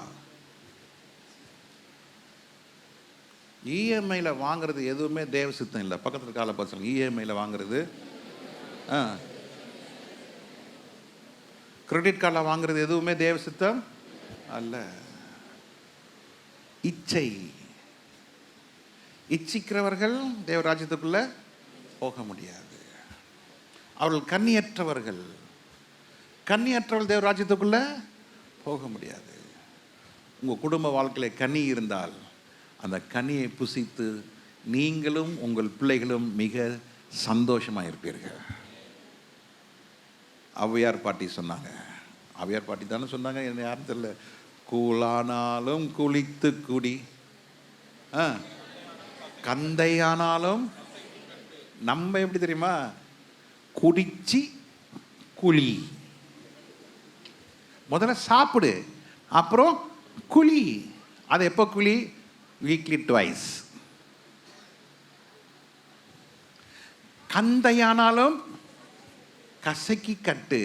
இஎம்ஐயில் வாங்குறது எதுவுமே தேவ சித்தம் இல்லை. பக்கத்தில் காலை பார்த்து சொல்லுங்க, இஎம்ஐயில் வாங்குறது, கிரெடிட் கார்டில் வாங்குறது எதுவுமே தேவ சித்தம் அல்ல. இச்சை, இச்சிக்கிறவர்கள் தேவராஜ்யத்துக்குள்ள போக முடியாது. அவர்கள் கன்னியற்றவர்கள், கன்னியற்றவர்கள் தேவராஜ்யத்துக்குள்ள போக முடியாது. உங்கள் குடும்ப வாழ்க்கையில் கனி இருந்தால் அந்த கனியை புசித்து நீங்களும் உங்கள் பிள்ளைகளும் மிக சந்தோஷமாக இருப்பீர்கள். ஔவையார் பாட்டி சொன்னாங்க, ஔவையார் பாட்டி தானே சொன்னாங்க, என்ன யாரும் தெரியல, கூழானாலும் குளித்து குடி, கந்தையானாலும். நம்ம எப்படி தெரியுமா, குடிச்சு குழி. முதல்ல சாப்பிடு, அப்புறம் குழி. அது எப்போ குழி? Weekly twice. கந்தையானாலும் கசக்கி கட்டு.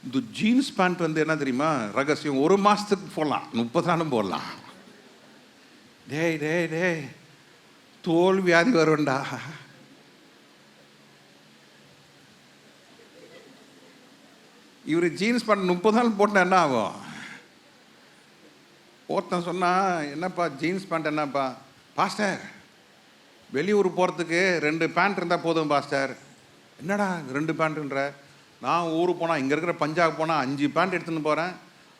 இந்த ஜீன்ஸ் பேண்ட் வந்து என்ன தெரியுமா ரகசியம்? 1 மாதத்துக்கு போடலாம், 30 நாளும் போடலாம். டேய் டேய் டேய், தோல் வியாதி வரும்டா. இவர் ஜீன்ஸ் பேண்ட் 30 நாள் போட்டால் என்ன ஆகும்? ஒருத்தன் சொன்னா, என்னப்பா ஜீன்ஸ் பேண்ட் என்னப்பா? பாஸ்டர், வெளியூர் போகிறதுக்கு 2 பேண்ட் இருந்தால் போதும் பாஸ்டர். என்னடா 2 பேண்ட்டுன்ற? நான் ஊருக்கு போனால், இங்கே இருக்கிற பஞ்சாப் போனால் 5 பேண்ட் எடுத்துன்னு போகிறேன்.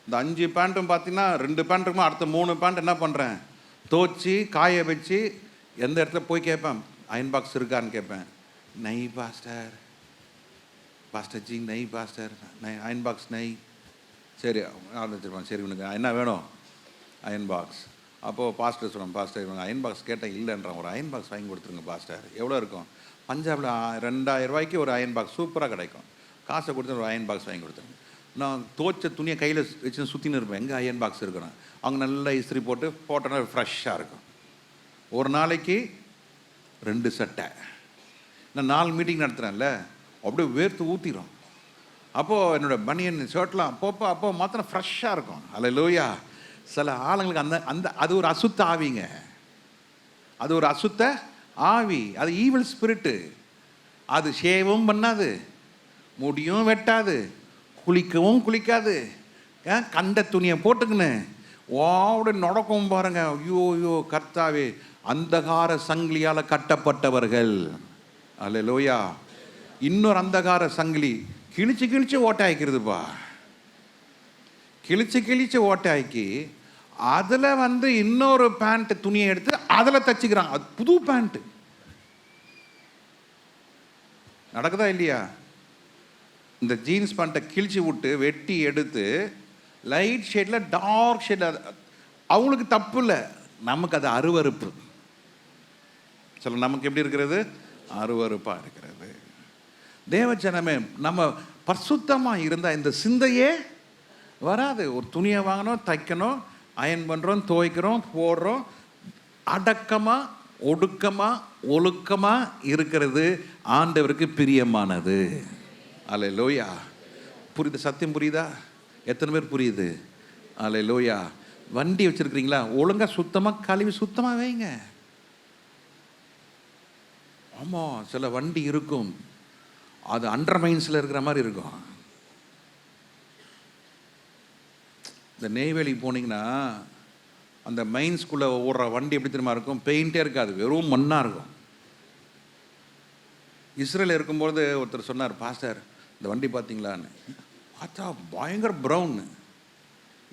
இந்த 5 பேண்ட்டும் பார்த்தீங்கன்னா 2 பேண்ட் இருக்குமா, அடுத்த 3 பேண்ட் என்ன பண்ணுறேன், துவச்சி காய வச்சு எந்த இடத்துல போய் கேட்பேன், அயன் பாக்ஸ் இருக்கான்னு கேட்பேன். நை பாஸ்டர், பாஸ்டர் ஜி நை பாஸ்டர், நை அயன் பாக்ஸ் நை. சரி ஆரம்பிச்சிருப்பான், சரி உனக்கு என்ன வேணும்? Iron box. அப்போது பாஸ்டர் சொல்லுவாங்க, பாஸ்டர் இவங்க அயன் பாக்ஸ் கேட்டால் இல்லைன்றான், ஒரு அயன் பாக்ஸ் வாங்கி கொடுத்துருங்க பாஸ்டர். எவ்வளோ இருக்கும்? பஞ்சாபில் 2000 ரூபாய்க்கு ஒரு அயன் பாக்ஸ் சூப்பராக கிடைக்கும். காசை கொடுத்து ஒரு அயன் பாக்ஸ் வாங்கி கொடுத்துருங்க. நான் துவச்ச துணியை கையில் வச்சு சுற்றின்னு இருப்பேன், எங்கே அயன் பாக்ஸ் இருக்கிறேன். அவங்க நல்லா இஸ்திரி போட்டு போட்டோன்னா ஃப்ரெஷ்ஷாக இருக்கும். ஒரு நாளைக்கு 2 சட்டை. நான் 4 மீட்டிங் நடத்துகிறேன்ல, அப்படியே வேர்த்து ஊற்றிடும். அப்போது என்னோடய பனியன் ஷர்ட்லாம் அப்போ மாத்திரம் ஃப்ரெஷ்ஷாக இருக்கும். அல்லேலூயா. சில ஆளுங்களுக்கு அந்த அந்த அது ஒரு அசுத்த ஆவிங்க, அது ஒரு அசுத்த ஆவி, அது ஈவில் ஸ்பிரிட்டு. அது ஷேவும் பண்ணாது, முடியும் வெட்டாது, குளிக்கவும் குளிக்காது, கண்ட துணியை போட்டுக்குன்னு ஓட நடக்கும் பாருங்க. ஐயோ ஐயோ கர்த்தாவே, அந்தகார சங்கிலியால் கட்டப்பட்டவர்கள். அல்லேலூயா. இன்னொரு அந்தகார சங்கிலி கிழிச்சு கிழிச்சு ஓட்டாய்க்கிறதுப்பா, கிழிச்சு கிழிச்சு ஓட்டாய்க்கி அதில் வந்து இன்னொரு பேண்ட் துணியை எடுத்து அதில் தச்சுக்கிறாங்க. அது புது பேண்ட்டு. நடக்குதா இல்லையா? இந்த ஜீன்ஸ் பேண்ட்டை கிழிச்சு விட்டு வெட்டி எடுத்து லைட் ஷேடில் டார்க் ஷேடில், அவங்களுக்கு தப்பு இல்லை, நமக்கு அது அருவருப்பு. சொல்ல, நமக்கு எப்படி இருக்கிறது? அருவருப்பாக இருக்கிறது. தேவஜனமே, நம்ம பரிசுத்தமாக இருந்தால் இந்த சிந்தையே வராது. ஒரு துணியை வாங்கணும், தைக்கணும், அயன் பண்ணுறோம், துவைக்கிறோம், போடுறோம். அடக்கமாக, ஒடுக்கமாக, ஒழுக்கமாக இருக்கிறது ஆண்டவருக்கு பிரியமானது. அல்லேலூயா. புரியுது? சத்தியம் புரியுதா? எத்தனை பேர் புரியுது? அல்லேலூயா. வண்டி வச்சுருக்கிறீங்களா? ஒழுங்காக சுத்தமாக கழுவி சுத்தமாக வைங்க. ஆமாம், சில வண்டி இருக்கும், அது அண்டர் மைன்ஸில் இருக்கிற மாதிரி இருக்கும். இந்த நெய்வேலிக்கு போனீங்கன்னா அந்த மைன்ஸ்குள்ளே ஓடுற வண்டி எப்படி தெரியுமா இருக்கும்? பெயிண்டே இருக்காது, வெறும் மண்ணாக இருக்கும். இஸ்ரேல் இருக்கும்போது ஒருத்தர் சொன்னார், பாஸ்டர் இந்த வண்டி பார்த்தீங்களான்னு. பார்த்தா பயங்கர ப்ரௌன்னு.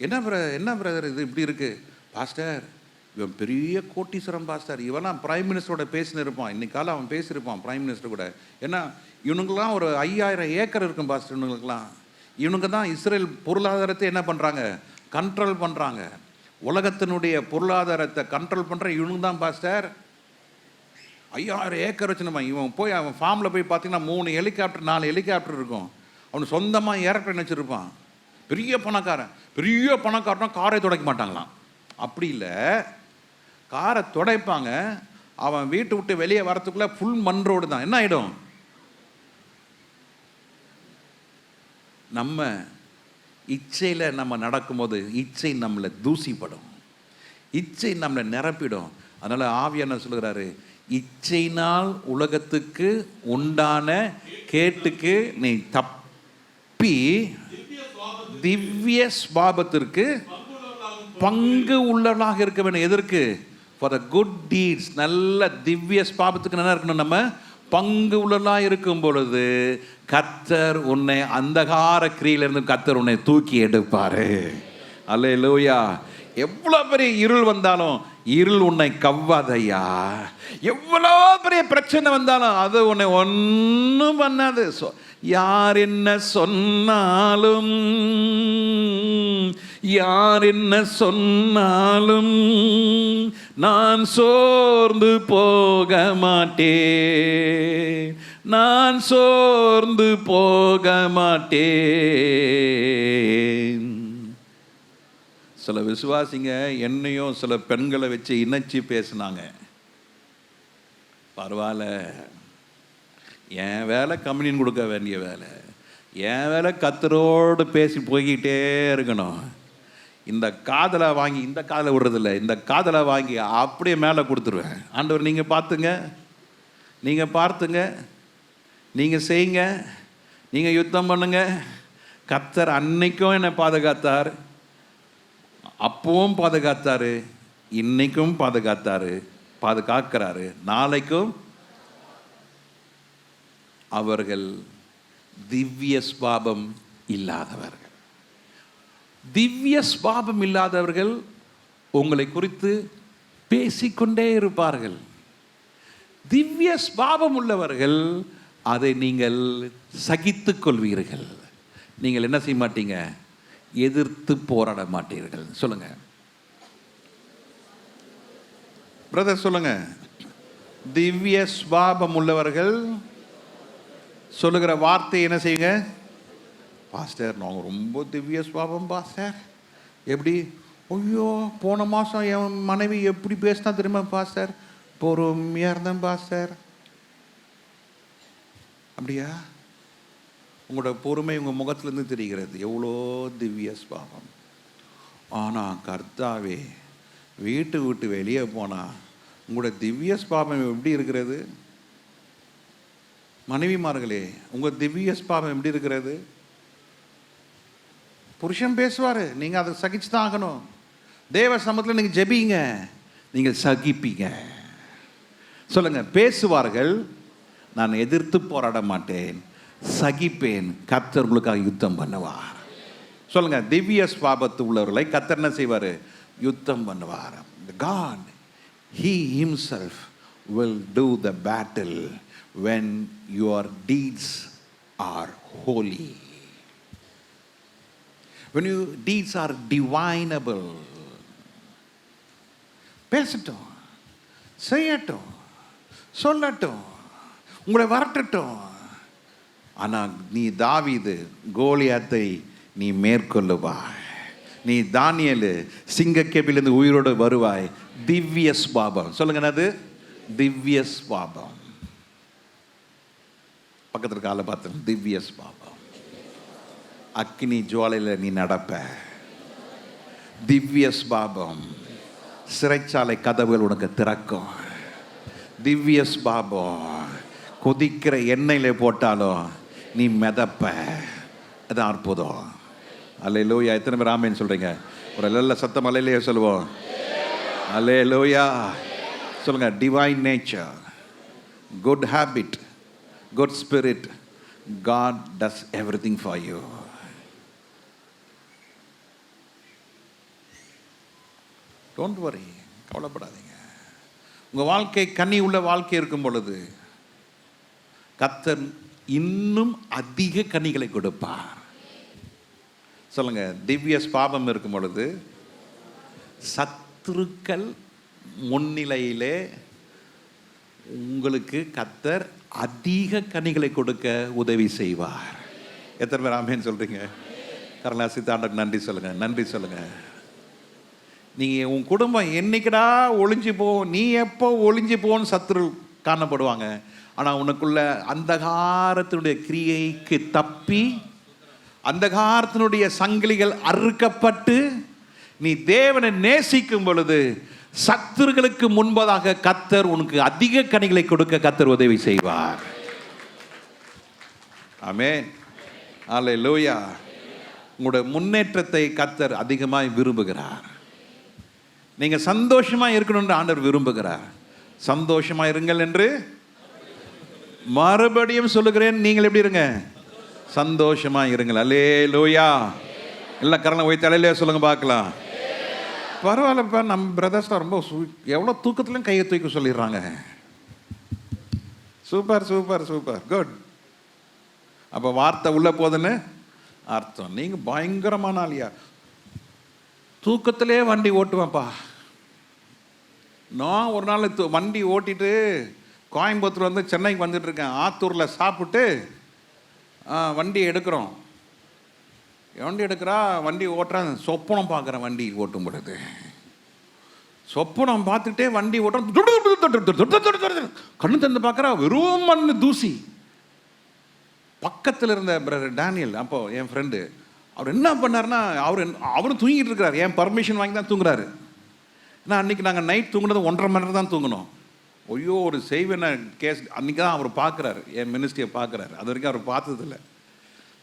என்ன பிரதர் இது இப்படி இருக்குது? பாஸ்டர் இவன் பெரிய கோட்டீஸ்வரம் பாஸ்டர், இவெல்லாம் பிரைம் மினிஸ்டரோட பேசின்னு இருப்பான், இன்னைக்கு காலம் அவன் பேசியிருப்பான் பிரைம் மினிஸ்டர் கூட. ஏன்னா இவனுங்கெல்லாம் ஒரு 5000 ஏக்கர் இருக்கும் பாஸ்டர். இவனுங்களுக்கெல்லாம் இவனுங்க தான் இஸ்ரேல் பொருளாதாரத்தை என்ன பண்ணுறாங்க? கண்ட்ரோல் பண்ணுறாங்க. உலகத்தினுடைய பொருளாதாரத்தை கண்ட்ரோல் பண்ணுற இவனுங்க தான் பாஸ்டர். 5000 ஏக்கர் வச்சுனமா. இவன் போய் அவன் ஃபார்மில் போய் பார்த்தீங்கன்னா 3 ஹெலிகாப்டர் 4 ஹெலிகாப்டர் இருக்கும். அவனு சொந்தமாக ஏரோப்ளேன் வச்சுருப்பான். பெரிய பணக்காரனா காரை துடைக்க மாட்டாங்களாம். அப்படி இல்லை, காரை துடைப்பாங்க. அவன் வீட்டை விட்டு வெளியே வரத்துக்குள்ளே ஃபுல் மண் ரோடு தான். என்ன ஆகிடும்? நம்ம இச்சையில் நம்ம நடக்கும்போது இச்சை நம்மளை தூசிப்படும், இச்சை நம்மளை நிரப்பிடும். அதனால் ஆவியானவர் சொல்லுகிறாரு, இச்சையினால் உலகத்துக்கு உண்டான கேட்டுக்கு நீ தப்பி திவ்ய ஸ்வாபத்திற்கு பங்கு உள்ளவர்களாக இருக்க வேண்டும். எதற்கு? For the good deeds. நல்ல திவ்ய ஸ்வாபத்துக்கு என்ன இருக்கணும்? நம்ம பங்கு உள்ளவர்களாக இருக்கும் பொழுது கர்த்தர் உன்னை அந்தகார கிரியிலிருந்து கர்த்தர் உன்னை தூக்கி எடுப்பாரு. அல்லேலூயா. எவ்வளோ பெரிய இருள் வந்தாலும் இருள் உன்னை கவ்வாதையா. எவ்வளோ பெரிய பிரச்சனை வந்தாலும் அது உன்னை ஒன்றும் பண்ணாது. யார் என்ன சொன்னாலும், யார் என்ன சொன்னாலும் நான் சோர்ந்து போக மாட்டேன், நான் சோர்ந்து போக மாட்டேன். சில விசுவாசிங்க என்னையும் சில பெண்களை வச்சு இணைச்சி பேசினாங்க. பரவாயில்ல, என் வேலை கம்யூனியன் கொடுக்க வேண்டிய வேலை, என் வேலை கர்த்தரோடு பேசி போய்கிட்டே இருக்கணும். இந்த காதலை வாங்கி இந்த காதலை விடுறதில்ல, இந்த காதலை வாங்கி அப்படியே மேலே கொடுத்துருவேன். ஆண்டவர் நீங்கள் பார்த்துங்க, நீங்கள் பார்த்துங்க, நீங்கள் செய்யுங்க, நீங்கள் யுத்தம் பண்ணுங்க. கர்த்தர் அன்னைக்கும் என்னை பாதுகாத்தார், அப்பவும் பாதுகாத்தாரு, இன்னைக்கும் பாதுகாத்தாரு, பாதுகாக்கிறாரு, நாளைக்கும். அவர்கள் திவ்ய ஸ்வாபம் இல்லாதவர்கள். திவ்ய ஸ்வாபம் இல்லாதவர்கள் உங்களை குறித்து பேசிக்கொண்டே இருப்பார்கள். திவ்ய ஸ்வாபம் உள்ளவர்கள் அதை நீங்கள் சகித்துக் கொள்வீர்கள். நீங்கள் என்ன செய்ய மாட்டீங்க? எதிர்த்து போராட மாட்டீர்கள். சொல்லுங்க பிரதர், சொல்லுங்க. திவ்ய ஸ்வாபம் உள்ளவர்கள் சொல்லுகிற வார்த்தை என்ன செய்யுங்க? பாஸ்டர் நாங்கள் ரொம்ப திவ்ய ஸ்வாபம் பாஸ்டர். எப்படி? ஐயோ, போன மாதம் என் மனைவி எப்படி பேசினா தெரியுமா பாஸ்டர்? பொறுமையாக இருந்தேன் பாஸ்டர். அப்படியா? உங்களோட பொறுமை உங்கள் முகத்திலேருந்து தெரிகிறது. எவ்வளோ திவ்ய ஸ்வாபம். ஆனால் கர்த்தாவே, வீட்டு விட்டு வெளியே போனால் உங்களோட திவ்ய ஸ்வாபம் எப்படி இருக்கிறது? மனைவிமார்களே, உங்கள் திவ்ய ஸ்வாபம் எப்படி இருக்கிறது? புருஷன் பேசுவார், நீங்கள் அதை சகிச்சு தான் ஆகணும். தேவ சமூகத்தில் நீங்கள் ஜெபிங்க, நீங்கள் சகிப்பீங்க. சொல்லுங்க, பேசுவார்கள், நான் எதிர்த்து போராட மாட்டேன், சகிப்பேன், கர்த்தர் உங்களுக்காக யுத்தம் பண்ணுவார். சொல்லுங்க, திவ்ய ஸ்வாபத்து உள்ளவர்களை கர்த்தர் என்ன செய்வார்? யுத்தம் பண்ணுவார். God, He Himself will do the battle when your deeds are holy. When your deeds are divinable. பேசட்டும், செய்யட்டும், சொல்லட்டும், உங்களை வரட்டட்டும். ஆனால் நீ தாவீது, கோலியாத்தை நீ மேற்கொள்ளுவாய். நீ தானியேல், சிங்கக்கேபிலிருந்து உயிரோடு வருவாய். திவ்ய ஸ்வாபம். சொல்லுங்க, அது திவ்ய ஸ்வாபம். பக்கத்தில் காலை பார்த்து, திவ்ய ஸ்வாபம். அக்கினி ஜுவாலையில் நீ நடப்ப. திவ்ய ஸ்வாபம். சிறைச்சாலை கதவுகள் உனக்கு திறக்கும். திவ்ய ஸ்வாபம். கொதிக்கிற எண்ணெயில் போட்டாலும் நீ மிதப்ப. அது அற்புதம். அல்லேலூயா. எத்தனை பேர் ஆமென் சொல்றீங்க? ஒரு நல்ல சத்தம் அல்லேலூயா சொல்லுவோம். அல்லேலூயா சொல்லுங்க. Divine nature, good habit, good spirit, God does everything for you. Don't worry, கவலைப்படாதீங்க. உங்கள் வாழ்க்கை கனி உள்ள வாழ்க்கை இருக்கும் பொழுது கர்த்தர் இன்னும் அதிக கனிகளை கொடுப்பார். சொல்லுங்க. திவ்ய ஸ்வாபம் இருக்கும் பொழுது சத்துருக்கள் முன்னிலையிலே உங்களுக்கு கர்த்தர் அதிக கனிகளை கொடுக்க உதவி செய்வார். எத்தனை பேர் ஆமென் சொல்றீங்க? கருணாசி தாண்டக்கு நன்றி சொல்லுங்க. நன்றி சொல்லுங்க. நீங்கள் உன் குடும்பம் என்னைக்கடா ஒளிஞ்சு போ, நீ எப்போ ஒளிஞ்சு போன்னு சத்துரு காணப்படுவாங்க. ஆனால் உனக்குள்ள அந்தகாரத்தினுடைய கிரியைக்கு தப்பி, அந்தகாரத்தினுடைய சங்கிலிகள் அறுக்கப்பட்டு, நீ தேவனை நேசிக்கும் பொழுது சத்துருக்களுக்கு முன்பதாக கர்த்தர் உனக்கு அதிக கனிகளை கொடுக்க கர்த்தர் உதவி செய்வார். ஆமென். அல்லேலூயா. உங்களுடைய முன்னேற்றத்தை கர்த்தர் அதிகமாக விரும்புகிறார். நீங்கள் சந்தோஷமாக இருக்கணும் என்று ஆண்டவர் விரும்புகிறார். சந்தோஷமாக இருங்கள் என்று மறுபடியும் சொல்லுகிறேன். நீங்கள் எப்படி இருங்க? சந்தோஷமாக இருங்கள். அல்லேலூயா. எல்லாம் கரங்களை வைத்து அல்லேலூயா சொல்லுங்க பார்க்கலாம். பரவாயில்லப்பா, நம்ம பிரதர்ஸ்லாம் ரொம்ப எவ்வளோ தூக்கத்துலையும் கையை தூக்கி சொல்லிடுறாங்க. Super super super, good. அப்போ வார்த்தை உள்ள போதுன்னு அர்த்தம். நீங்கள் பயங்கரமான ஆளியா. தூக்கத்திலே வண்டி ஓட்டுவேன்ப்பா. நான் ஒரு நாள் வண்டி ஓட்டிட்டு கோயம்புத்தூர் வந்து சென்னைக்கு வந்துட்டு இருக்கேன். ஆத்தூரில் சாப்பிட்டு வண்டி எடுக்கிறோம். வண்டி எடுக்கிறா, வண்டி ஓட்டுறேன். சொப்பனம் பார்க்குறேன் வண்டி ஓட்டும் பொழுது. சொப்பனம் பார்த்துக்கிட்டே வண்டி ஓட்டுறேன். கண்ணு தந்து பார்க்குறா, வெறும் மண்ணு தூசி. பக்கத்தில் இருந்த பிரதர் டேனியல், அப்போ என் ஃப்ரெண்டு, அவர் என்ன பண்ணார்னா, அவரும் தூங்கிட்டு இருக்கிறார். என் பர்மிஷன் வாங்கி தான் தூங்குறாரு. ஏன்னா அன்றைக்கி நாங்கள் நைட் தூங்குனது 1.5 மணி நேரம் தான் தூங்கினோம். ஐயோ, ஒரு செய்வன கேஸ் அன்றைக்கி தான் அவர் பார்க்குறாரு, என் மினிஸ்ட்ரியை பார்க்குறாரு. அது வரைக்கும் அவர் பார்த்ததில்லை.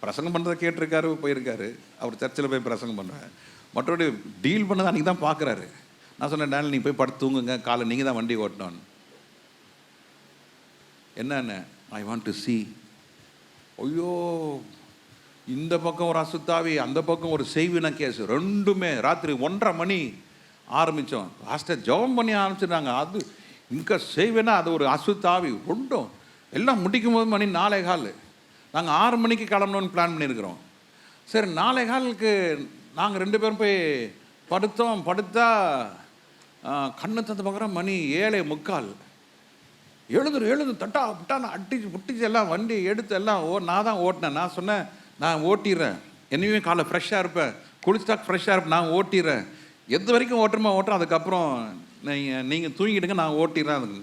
பிரசங்கம் பண்ணுறதை கேட்டிருக்காரு, போயிருக்காரு. அவர் சர்ச்சில் போய் பிரசங்கம் பண்ணுறாரு. மற்றபடி டீல் பண்ணதை அன்றைக்கி தான் பார்க்குறாரு. நான் சொன்னேன், டேனியல் நீ போய் படுத்து தூங்குங்க, காலை நீங்கள் தான் வண்டி ஓட்டணும். என்னென்ன ஐ வாண்ட் டு see. ஐயோ, இந்த பக்கம் ஒரு அசுத்தாவி, அந்த பக்கம் ஒரு செய்வின கேஸ். ரெண்டுமே ராத்திரி 1:30 மணி ஆரம்பித்தோம். லாஸ்ட்டாக ஜெபம் பண்ணி ஆரம்பிச்சிட்டாங்க. அது இங்கே செய்வேனா, அது ஒரு அசுத்தாவி. ரெண்டும் எல்லாம் முடிக்கும் போது மணி 4:15. நாங்கள் 6 மணிக்கு கிளம்பணும்னு பிளான் பண்ணியிருக்கிறோம். சரி, 4:15க்கு நாங்கள் 2 பேரும் போய் படுத்தோம். படுத்தா கண்ணு தந்து பார்க்குறோம், மணி 7:45. எழுது தட்டா புட்டான்னு அட்டிச்சு புட்டிச்சு எல்லாம் வண்டி எடுத்து எல்லாம் நான் தான் ஓட்டினேன். நான் சொன்னேன், நான் ஓட்டிடுறேன், என்னையுமே காலை ஃப்ரெஷ்ஷாக இருப்பேன், குளிச்சுட்டா ஃப்ரெஷ்ஷாக இருப்பேன், நான் ஓட்டிடுறேன். எது வரைக்கும் ஓட்டுறேன், அதுக்கப்புறம் நீங்கள் தூங்கிடுங்க, நான் ஓட்டிடுறேன்.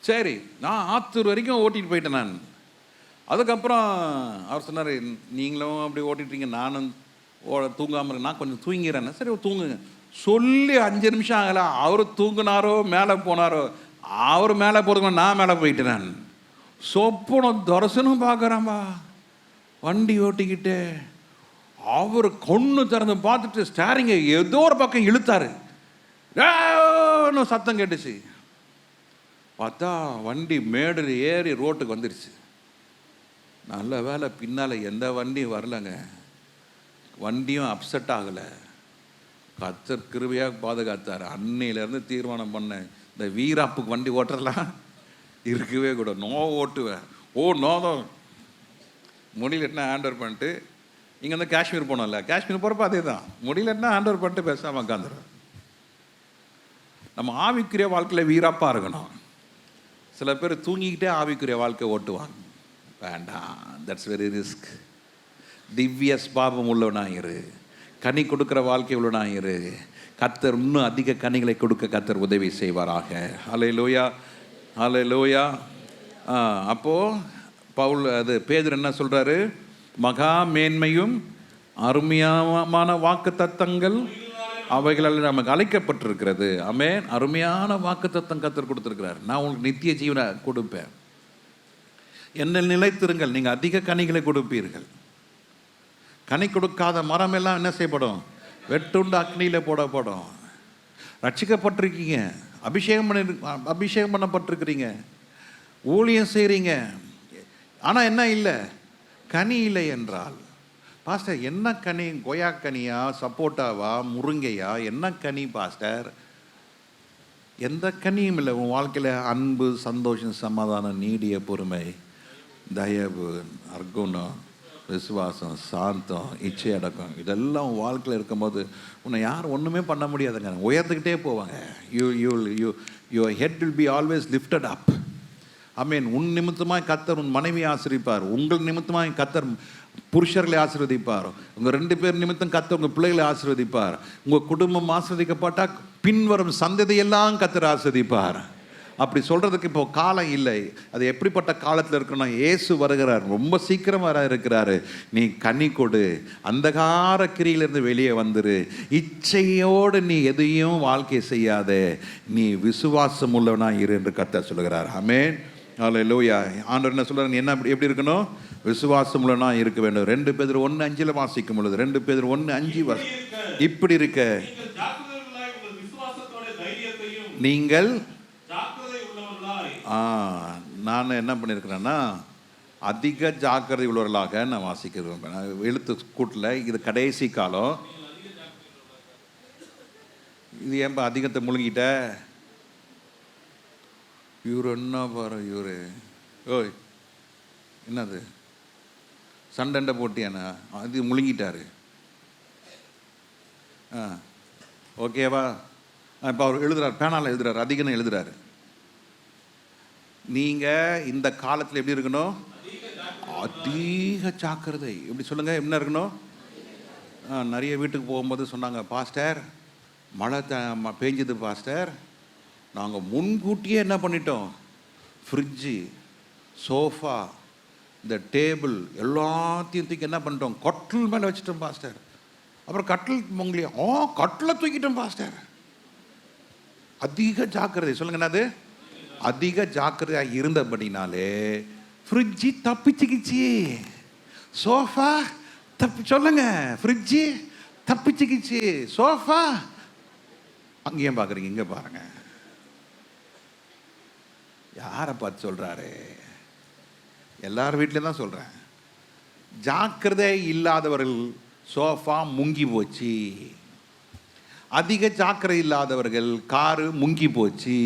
சரி, நான் ஆத்தூர் வரைக்கும் ஓட்டிகிட்டு போயிட்டேன் நான். அதுக்கப்புறம் அவர் சொன்னார், நீங்களும் அப்படி ஓட்டிட்டீங்க, நானும் தூங்காமல் இருக்கேன், நான் கொஞ்சம் தூங்கிறேன். சரி தூங்குங்க சொல்லி 5 நிமிஷம் ஆகலாம். அவர் தூங்கினாரோ மேலே போனாரோ, அவர் மேலே போகிறதுக்கு நான் மேலே போயிட்டேன். நான் சொப்பனம் தரிசனம் பார்க்குறேன்பா, வண்டி ஓட்டிக்கிட்டு. அவர் கொன்று திறந்து பார்த்துட்டு ஸ்டேரிங்கை ஏதோ ஒரு பக்கம் இழுத்தாரு. சத்தம் கேட்டுச்சு. பார்த்தா வண்டி மேடு ஏறி ரோட்டுக்கு வந்துடுச்சு. நல்ல வேலை பின்னால் எந்த வண்டியும் வரலைங்க. வண்டியும் அப்செட் ஆகலை. கர்த்தர் கிருபையாக பாதுகாத்தார். அன்னையிலேருந்து தீர்மானம் பண்ணேன், இந்த வீராப்புக்கு வண்டி ஓட்டுறதுலாம் இருக்கவே கூட. ஓட்டுவேன். நோதான் முடியலன்னா ஹேண்ட் ஓவர் பண்ணிட்டு, இங்கே வந்து காஷ்மீர் போனோம்ல, காஷ்மீர் போகிறப்ப அதே தான். முடியலன்னா ஹேண்ட் ஓவர் பண்ணிட்டு பேசாமல் உட்காந்துருவேன். நம்ம ஆவிக்குரிய வாழ்க்கையில் வீராப்பாக இருக்கணும். சில பேர் தூங்கிக்கிட்டே ஆவிக்குரிய வாழ்க்கை ஓட்டுவாங்க. வேண்டாம், தட்ஸ் வெரி ரிஸ்க். திவ்ய ஸ்பாவம் உள்ளவனாயிரு, கனி கொடுக்குற வாழ்க்கை உள்ளவனாயிரு. கர்த்தர் இன்னும் அதிக கனிகளை கொடுக்க கர்த்தர் உதவி செய்வாராக. ஹல்லேலூயா, ஹல்லேலூயா. அப்போது பவுல் பேதுரு என்ன சொல்கிறாரு? மகா மேன்மையும் அருமையான வாக்கு தத்தங்கள் அவைகளால் நமக்கு அழைக்கப்பட்டிருக்கிறது. ஆமென். அருமையான வாக்கு தத்தம் கர்த்தர் கொடுத்துருக்கிறார். நான் உங்களுக்கு நித்திய ஜீவனை கொடுப்பேன், என்ன நிலைத்திருங்கள், நீங்கள் அதிக கனிகளை கொடுப்பீர்கள். கனி கொடுக்காத மரம் எல்லாம் என்ன செய்யப்படும்? வெட்டுண்டு அக்னியில் போடப்படும். ரட்சிக்கப்பட்டிருக்கீங்க, அபிஷேகம் பண்ணப்பட்டிருக்கிறீங்க, ஊழியம் செய்கிறீங்க, ஆனால் என்ன இல்லை? கனி இல்லை என்றால், பாஸ்டர் என்ன கனி? கொய்யா கனியா, சப்போட்டாவா, முருங்கையா, என்ன கனி பாஸ்டர்? எந்த கனியும் இல்லை உன் வாழ்க்கையில். அன்பு, சந்தோஷம், சமாதானம், நீடிய பொறுமை, தயவு, அர்க்குணம், விசுவாசம், சாந்தம், இச்சை அடக்கம், இதெல்லாம் உன் வாழ்க்கையில் இருக்கும்போது உன்னை யாரும் ஒன்றுமே பண்ண முடியாதுங்க. உயர்ந்துக்கிட்டே போவாங்க. Your head will be always lifted up. Amen. உன் நிமித்தமாக கர்த்தர் உன் மனைவியை ஆசீர்வதிப்பார். உங்கள் நிமித்தமாக கர்த்தர் புருஷர்களை ஆசீர்வதிப்பார். உங்கள் 2 பேர் நிமித்தம் கர்த்தர் உங்கள் பிள்ளைகளை ஆசீர்வதிப்பார். உங்கள் குடும்பம் ஆசீர்வதிக்கப்பட்டால் பின்வரும் சந்ததியெல்லாம் கர்த்தர் ஆசீர்வதிப்பார். அப்படி சொல்கிறதுக்கு இப்போ காலம் இல்லை. அது எப்படிப்பட்ட காலத்தில் இருக்கணும்? இயேசு வருகிறார், ரொம்ப சீக்கிரம் வர இருக்கிறாரு. நீ கனி கொடு, அந்தகார கிரியிலிருந்து வெளியே வந்துரு. இச்சையோடு நீ எதையும் வாழ்க்கை செய்யாதே, நீ விசுவாசம் உள்ளவனா இரு என்று கர்த்தர் சொல்கிறார். ஆமென், ஹல்லேலூயா. ஆண்டவர் என்ன சொல்கிறார்? நீ என்ன எப்படி இருக்கணும்? விசுவாசம் உள்ளவனா இருக்க வேண்டும். 2 பேதுரு 1:5 வாசிக்கும் பொழுது, 2 பேதுரு 1:5 இப்படி இருக்க நீங்கள் நான் என்ன பண்ணியிருக்கிறேன்னா அதிக ஜாக்கிரதை உள்ளவர்களாக நான் வாசிக்க விரும்புகிறேன். எழுத்து கூட்டில் இது கடைசி காலம். இது ஏன்பா அதிகத்தை முழுங்கிட்ட? இவரு என்ன பாரு, இவரு ஓய் என்னது சண்டை போட்டியானா? அது முழுங்கிட்டாரு. ஓகேவா? இப்போ அவர் எழுதுறாரு, பேனால எழுதுறாரு, அதிகம் எழுதுறாரு. நீங்கள் இந்த காலத்தில் எப்படி இருக்கணும்? அதிக ஜாக்கிரதை. எப்படி சொல்லுங்கள், என்ன இருக்கணும்? நிறைய வீட்டுக்கு போகும்போது சொன்னாங்க, பாஸ்டர் மழை பெஞ்சது பாஸ்டர், நாங்கள் முன்கூட்டியே என்ன பண்ணிட்டோம், ஃப்ரிட்ஜு, சோஃபா, இந்த டேபிள் எல்லாத்தையும் தூக்கி என்ன பண்ணிட்டோம், கட்டில் மேலே வச்சுட்டோம் பாஸ்டர். அப்புறம் கட்டில் உங்களையும் கட்டில் தூக்கிட்டோம் பாஸ்டர். அதிக ஜாக்கிரதை. சொல்லுங்க, என்னது? அதிக ஜாக்கிரதையாக இருந்தபடினாலே ஃப்ரிட்ஜி தப்பிச்சுக்கிச்சு, சோஃபா சொல்லுங்க, ஃப்ரிட்ஜி தப்பிச்சுக்கிச்சு, சோஃபா அங்கேயும் பார்க்குறீங்க, இங்கே பாருங்க. யாரை பார்த்து சொல்கிறாரு? எல்லார் வீட்லேயும் தான் சொல்கிறேன். ஜாக்கிரதை இல்லாதவர்கள் சோஃபா முங்கி போச்சு, அதிக ஜாக்கிரதை இல்லாதவர்கள் காரு முங்கி போச்சு.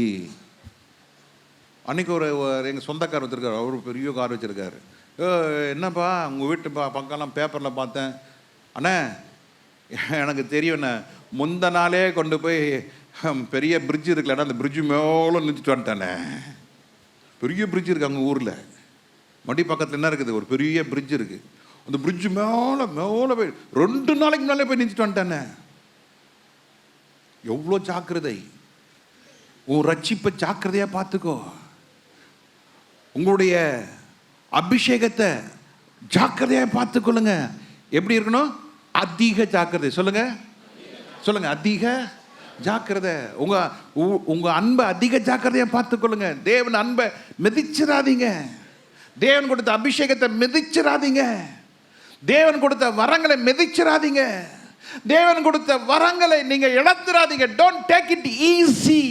அன்றைக்கி எங்கள் சொந்தக்கார் வச்சுருக்காரு, அவர் பெரிய கார் வச்சுருக்காரு. என்னப்பா உங்கள் வீட்டு பக்கம்லாம் பேப்பரில் பார்த்தேன். அண்ணே எனக்கு தெரியும்ண்ணே, முந்த நாளே கொண்டு போய் பெரிய பிரிட்ஜு இருக்குல்லண்ணா, அந்த பிரிட்ஜு மேலே நிறுத்திட்டு வந்துட்டானே. பெரிய பிரிட்ஜு இருக்குது அங்கே ஊரில், மடி பக்கத்தில் என்ன இருக்குது, ஒரு பெரிய பிரிட்ஜு இருக்குது. அந்த பிரிட்ஜு மேலே போய் 2 நாளைக்கு முன்னாலே போய் நிறுத்திட்டு வந்துட்டானே. எவ்வளோ ஜாக்கிரதை! உன் ரட்சிப்பை ஜாக்கிரதையாக பார்த்துக்கோ. உங்களுடைய அபிஷேகத்தை ஜாக்கிரதையாக பார்த்துக்கொள்ளுங்க. எப்படி இருக்கணும்? அதிக ஜாக்கிரதை. சொல்லுங்க, சொல்லுங்க, அதிக ஜாக்கிரதை. உங்க அன்பை அதிக ஜாக்கிரதையாக பார்த்துக்கொள்ளுங்க. தேவன் அன்பை மிதிச்சிடாதீங்க. தேவன் கொடுத்த அபிஷேகத்தை மிதிச்சிடாதீங்க. தேவன் கொடுத்த வரங்களை மிதிச்சிடாதீங்க. தேவன் கொடுத்த வரங்களை நீங்க இழந்துடாதீங்க. Don't take it easy.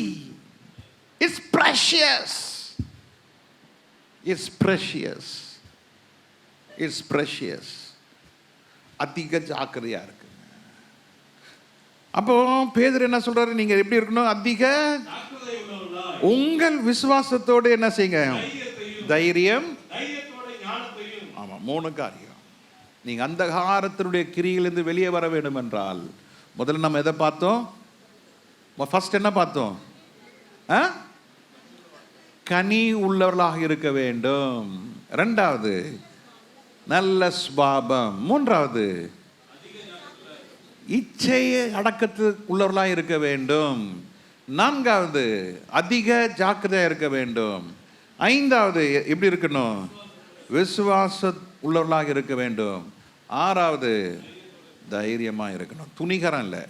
It's precious. It's precious. It's precious. அதிக ஜாக்கிரதையா இருக்கு. அப்போ பேதுரு என்ன சொல்றாரு? நீங்க எப்படி இருக்கணும்? அதிக உங்கள் விசுவாசத்தோடு என்ன செய்யுங்க? தைரியம். ஆமா, 3 காரியம். நீங்க அந்தகாரத்தினுடைய கிரியிலிருந்து வெளியே வர வேண்டும் என்றால் முதல்ல நம்ம எதை பார்த்தோம்? ஃபர்ஸ்ட் என்ன பார்த்தோம்? கனி உள்ளவர்களாக இருக்க வேண்டும். இரண்டாவது நல்ல சுபாவம். மூன்றாவது இச்சையை அடக்கத்து உள்ளவர்களாக இருக்க வேண்டும். நான்காவது அதிக ஜாக்கிரதையாக இருக்க வேண்டும். ஐந்தாவது எப்படி இருக்கணும்? விசுவாச உள்ளவர்களாக இருக்க வேண்டும். ஆறாவது தைரியமாக இருக்கணும். துணிகரம் இல்லை,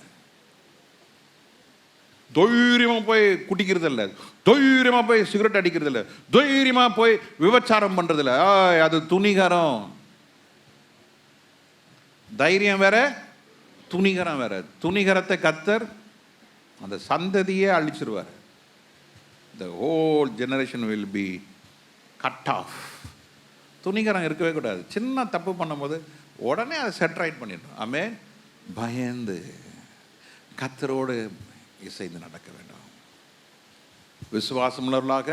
தைரியமாக போய் குடிக்கிறது இல்லை, தைரியமாக போய் சிகரெட் அடிக்கிறது இல்லை, தைரியமாக போய் விபச்சாரம் பண்ணுறது இல்லை. அது துணிகரம். தைரியம் வேற, துணிகரம் வேற. துணிகரத்தை கர்த்தர் அந்த சந்ததியே அழிச்சிருவார். The whole generation will be cut off. துணிகரம் இருக்கவே கூடாது. சின்ன தப்பு பண்ணும்போது உடனே அதை செட் ரைட் பண்ணிடணும். ஆமென். பயந்து கர்த்தரோடு இசைந்து நடக்க வேண்டும். விசுவாசம் உள்ளவர்களாக,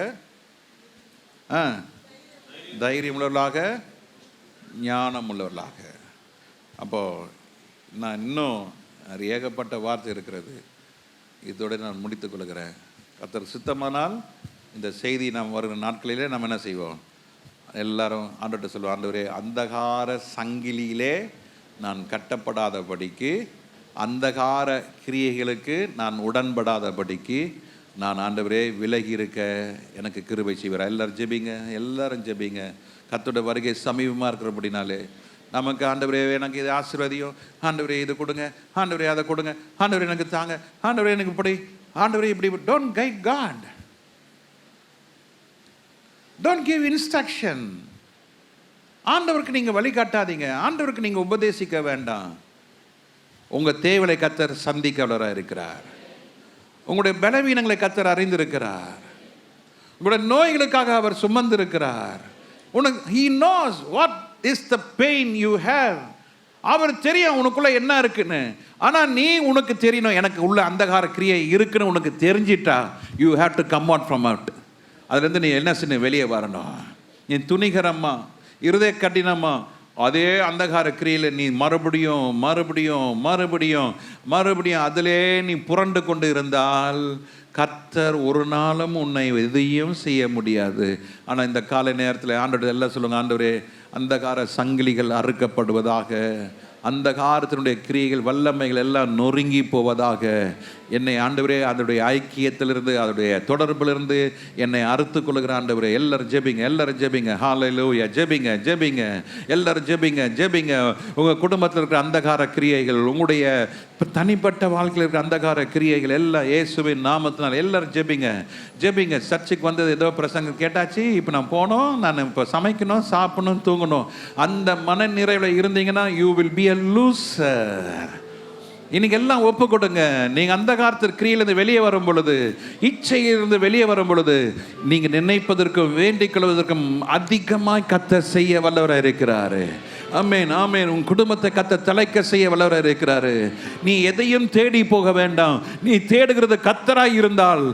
தைரியம் உள்ளவர்களாக, ஞானம் உள்ளவர்களாக. அப்போது நான் இன்னும் ஏகப்பட்ட வார்த்தை இருக்கிறது. இதோடு நான் முடித்துக் கொள்கிறேன். கர்த்தர் சித்தமானால் இந்த செய்தி நாம் வருகிற நாட்களிலே நம்ம என்ன செய்வோம்? எல்லாரும் ஆண்டவர்கிட்ட சொல்லுவோம், ஆண்டவரே அந்தகார சங்கிலியிலே நான் கட்டப்படாதபடிக்கு, அந்தகார கிரியைகளுக்கு நான் உடன்படாதபடிக்கு நான் ஆண்டவரே விலகி இருக்க எனக்கு கிருபை செய்வார். எல்லாரும் ஜெபிங்க, எல்லாரும் ஜெபிங்க. கர்த்தருடைய வருகை சமீபமாக இருக்கிறபடினாலே நமக்கு ஆண்டவரே எனக்கு இது ஆசீர்வாதியும், ஆண்டவரே இது கொடுங்க, ஆண்டவரே அதை கொடுங்க, ஆண்டவரே எனக்கு தாங்க, ஆண்டவரே எனக்கு இப்படி, ஆண்டவரே இப்படி. Don't guide God, don't give instruction. ஆண்டவருக்கு நீங்கள் வழிகாட்டாதீங்க, ஆண்டவருக்கு நீங்கள் உபதேசிக்க வேண்டாம். உங்கள் தேவையை கர்த்தர் சந்திக்கவலராக இருக்கிறார். உங்களுடைய பலவீனங்களை கர்த்தர் அறிந்திருக்கிறார். உங்களுடைய நோய்களுக்காக அவர் சுமந்திருக்கிறார். He knows what is the pain you have. அவர் தெரியும் உனக்குள்ள என்ன இருக்குன்னு. ஆனால் நீ உனக்கு தெரியணும் எனக்கு உள்ள அந்தகார கிரியை இருக்குன்னு உனக்கு தெரிஞ்சிட்டா you have to come out from out. அதுலேருந்து நீ என்ன செய்ய வெளியே வரணும். நீ துணிகரமா, இருதய கடினமா, அதே அந்தகார கிரியில் நீ மறுபடியும் மறுபடியும் மறுபடியும் மறுபடியும் அதிலே நீ புரண்டு கொண்டு இருந்தால் கர்த்தர் ஒரு நாளும் உன்னை எதையும் செய்ய முடியாது. ஆனால் இந்த காலை நேரத்தில் ஆண்டவர் எல்லாம் சொல்லுங்க, ஆண்டவரே அந்தகார சங்கிலிகள் அறுக்கப்படுவதாக, அந்தகாரத்தினுடைய கிரியைகள் வல்லமைகள் எல்லாம் நொறுங்கி போவதாக. என்னை ஆண்டவரே அதனுடைய ஐக்கியத்திலிருந்து, அதனுடைய தொடர்பிலிருந்து என்னை அறுத்து கொள்கிற ஆண்டவரே. எல்லாரும் ஜெபிங்க, எல்லாரும் ஜெபிங்க. ஹல்லேலூயா. ஜெபிங்க, ஜெபிங்க, எல்லாரும் ஜெபிங்க, ஜெபிங்க. உங்கள் குடும்பத்தில் இருக்கிற அந்தகார கிரியைகள், உங்களுடைய தனிப்பட்ட வாழ்க்கையில் இருக்கிற அந்தகார கிரியைகள் எல்லாம் இயேசுவின் நாமத்தினால் எல்லாரும் ஜெபிங்க, ஜெபிங்க. சர்ச்சுக்கு வந்தது ஏதோ பிரசங்கம் கேட்டாச்சு, இப்போ நான் போனோம், நான் இப்போ சமைக்கணும், சாப்பிடணும், தூங்கணும். அந்த மன நிறைவில் இருந்தீங்கன்னா you will be a loser. இன்னைக்கு எல்லாம் ஒப்பு கொடுங்க. நீங்கள் அந்த காலத்தில் கிரியிலிருந்து வெளியே வரும் பொழுது, இச்சையிலிருந்து வெளியே வரும் பொழுது, நீங்கள் நினைப்பதற்கும் வேண்டிக் கொள்வதற்கும் அதிகமாய் கர்த்தர் செய்ய வல்லவராக இருக்கிறாரு. ஆமென், ஆமென். உன் குடும்பத்தை கர்த்தர் தலைக்க செய்ய வல்லவராக இருக்கிறாரு. நீ எதையும் தேடி போக வேண்டாம். நீ தேடுகிறது கர்த்தராய் இருந்தால்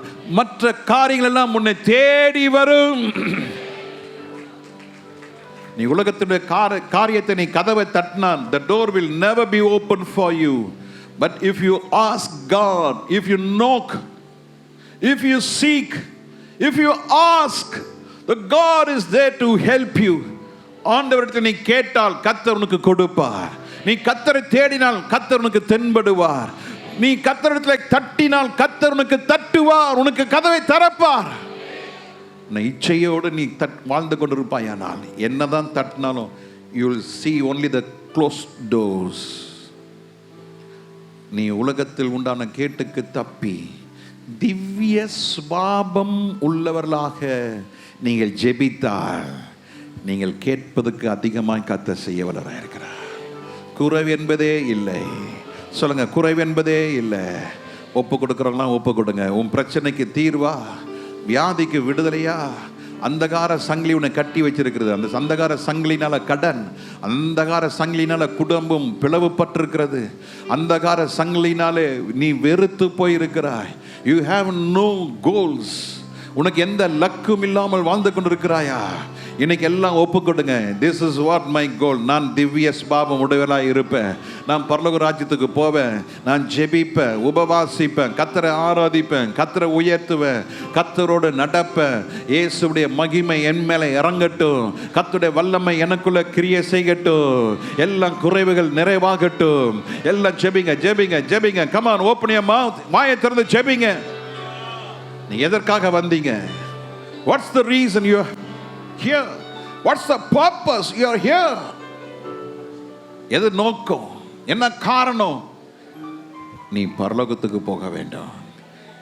மற்ற காரியங்கள் எல்லாம் உன்னை தேடி வரும். நீ உலகத்தினுடைய காரியத்தை நீ கதவை தட்டினான், the door will never be open for you. But if you ask God, if you knock, if you seek, if you ask, the God is there to help you. ஆண்டவரிடத்தில் நீ கேட்டால் கர்த்தர் உனக்கு கொடுப்பார். நீ கர்த்தரை தேடினால் கர்த்தர் உனக்கு தென்படுவார். நீ கர்த்தரிடத்தில் தட்டினால் கர்த்தர் உனக்கு தட்டுவார், உனக்கு கதவை திறப்பார். இச்சையோடு நீ வாழ்ந்து கொண்டிருப்பாயானால் என்னதான் தட்டினாலும் you will see only the closed doors. நீ உலகத்தில் உண்டான கேட்டுக்கு தப்பி திவ்ய சுபாவம் உள்ளவர்களாக நீங்கள் ஜெபித்தால் நீங்கள் கேட்பதற்கு அதிகமாக கர்த்தர் செய்ய வல்லவராக இருக்கிறார். குறைவு என்பதே இல்லை. சொல்லுங்க, குறைவு என்பதே இல்லை. ஒப்பு கொடுக்குறவங்களாம் ஒப்பு கொடுங்க. உன் பிரச்சனைக்கு தீர்வா, வியாதிக்கு விடுதலையா, அந்தகார சங்கிலி உன்னை கட்டி வச்சிருக்கிறது. அந்த அந்தகார சங்கிலினால கடன், அந்தகார சங்கிலினால குடும்பம் பிளவுபட்டிருக்கிறது, அந்தகார சங்கிலினாலே நீ வெறுத்து போயிருக்கிறாய். You have no goals. உனக்கு எந்த லக்கும் இல்லாமல் வாழ்ந்து கொண்டிருக்கிறாயா? இன்னைக்கு எல்லாம் ஒப்பு கொடுங்க. This is what my goal. நான் திவ்ய ஸ்பாவம் உடையவளாய் இருப்பேன். நான் பரலோக ராஜ்யத்துக்கு போவேன். நான் ஜெபிப்பேன், உபவாசிப்பேன், கர்த்தரை ஆராதிப்பேன், கர்த்தரை உயர்த்துவேன், கர்த்தரோடு நடப்பேன். இயேசுடைய மகிமை என் மேலே இறங்கட்டும், கர்த்தருடைய வல்லமை எனக்குள்ள கிரியை செய்யட்டும், எல்லாம் குறைவுகள் நிறைவாகட்டும். எல்லாம் ஜெபிங்க, ஜெபிங்க, ஜெபிங்க. Come on, open your mouth. வாயை திறந்து ஜெபிங்க. நீ எதற்காக வந்தீங்க? What's the reason you are here? What's the purpose you are here? எது நோக்கம், என்ன காரணம்? நீ பரலோகத்துக்கு போக வேண்டும்.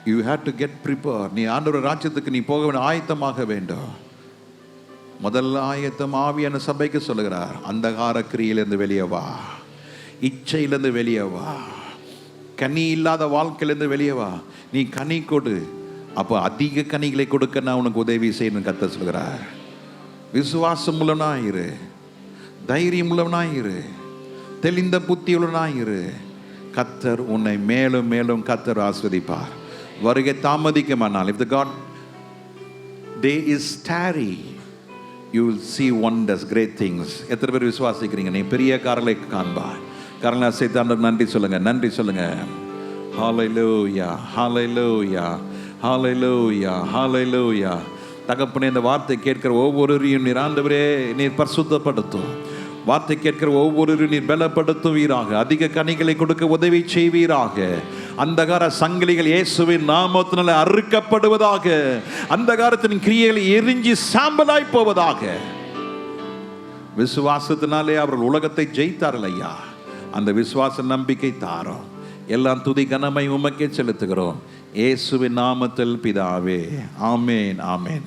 You have to get prepared. நீ ஆண்டவர் ராஜ்யத்துக்கு நீ போக வேண்டும், ஆயத்தமாக வேண்டும். முதல் ஆயத்தம் ஆவியான சபைக்கு சொல்லுகிறார். அந்தகார கிரியிலிருந்து வெளியே வா, இச்சையிலிருந்து வெளியே வா, கனி இல்லாத வாழ்க்கையிலிருந்து வெளியே வா. நீ கனி கொடு, அப்போ அதிக கனிகளை கொடுக்க நான் உனக்கு உதவி செய்யணும் கர்த்தர் சொல்கிறார். விசுவாசம் உள்ளவனாயிரு, தைரியம் உள்ளவனாயிரு, தெளிந்த புத்தி உள்ளவனாயிரு. கர்த்தர் உன்னை மேலும் மேலும் கர்த்தர் ஆஸ்வதிப்பார். வருகை தாமதிக்குமானால், if the God day is tarry, you will see wonders, great things. எத்தனை பேர் விசுவாசிக்கிறீங்க? நீ பெரிய காரங்களை காண்பாய். காரங்களை செய்தாண்டவர் நன்றி சொல்லுங்க, நன்றி சொல்லுங்க. ஹalleluya, ஹalleluya, ஹalleluya, ஹalleluya. தகப்பனே, இந்த வார்த்தை கேட்கிற ஒவ்வொருவரையும் நீர் ஆண்டவரே நீர் பரிசுத்தப்படுத்தும். வார்த்தை கேட்கிற ஒவ்வொருவரையும் நீர் பலப்படுத்துவீராக. அதிக கனிகளை கொடுக்க உதவி செய்வீராக. அந்தகார சங்கிலிகள் இயேசுவின் நாமத்தினாலே அறுக்கப்படுவதாக. அந்தகாரத்தின் கிரியைகளை எரிஞ்சி சாம்பலாய் போவதாக. விசுவாசத்தினாலே அவர்கள் உலகத்தை ஜெயித்தார்கள் ஐயா. அந்த விசுவாச நம்பிக்கை தாரோம். எல்லாம் துதி கனமை உமக்கே செலுத்துகிறோம். இயேசுவின் நாமத்தில் பிதாவே, ஆமென், ஆமென்.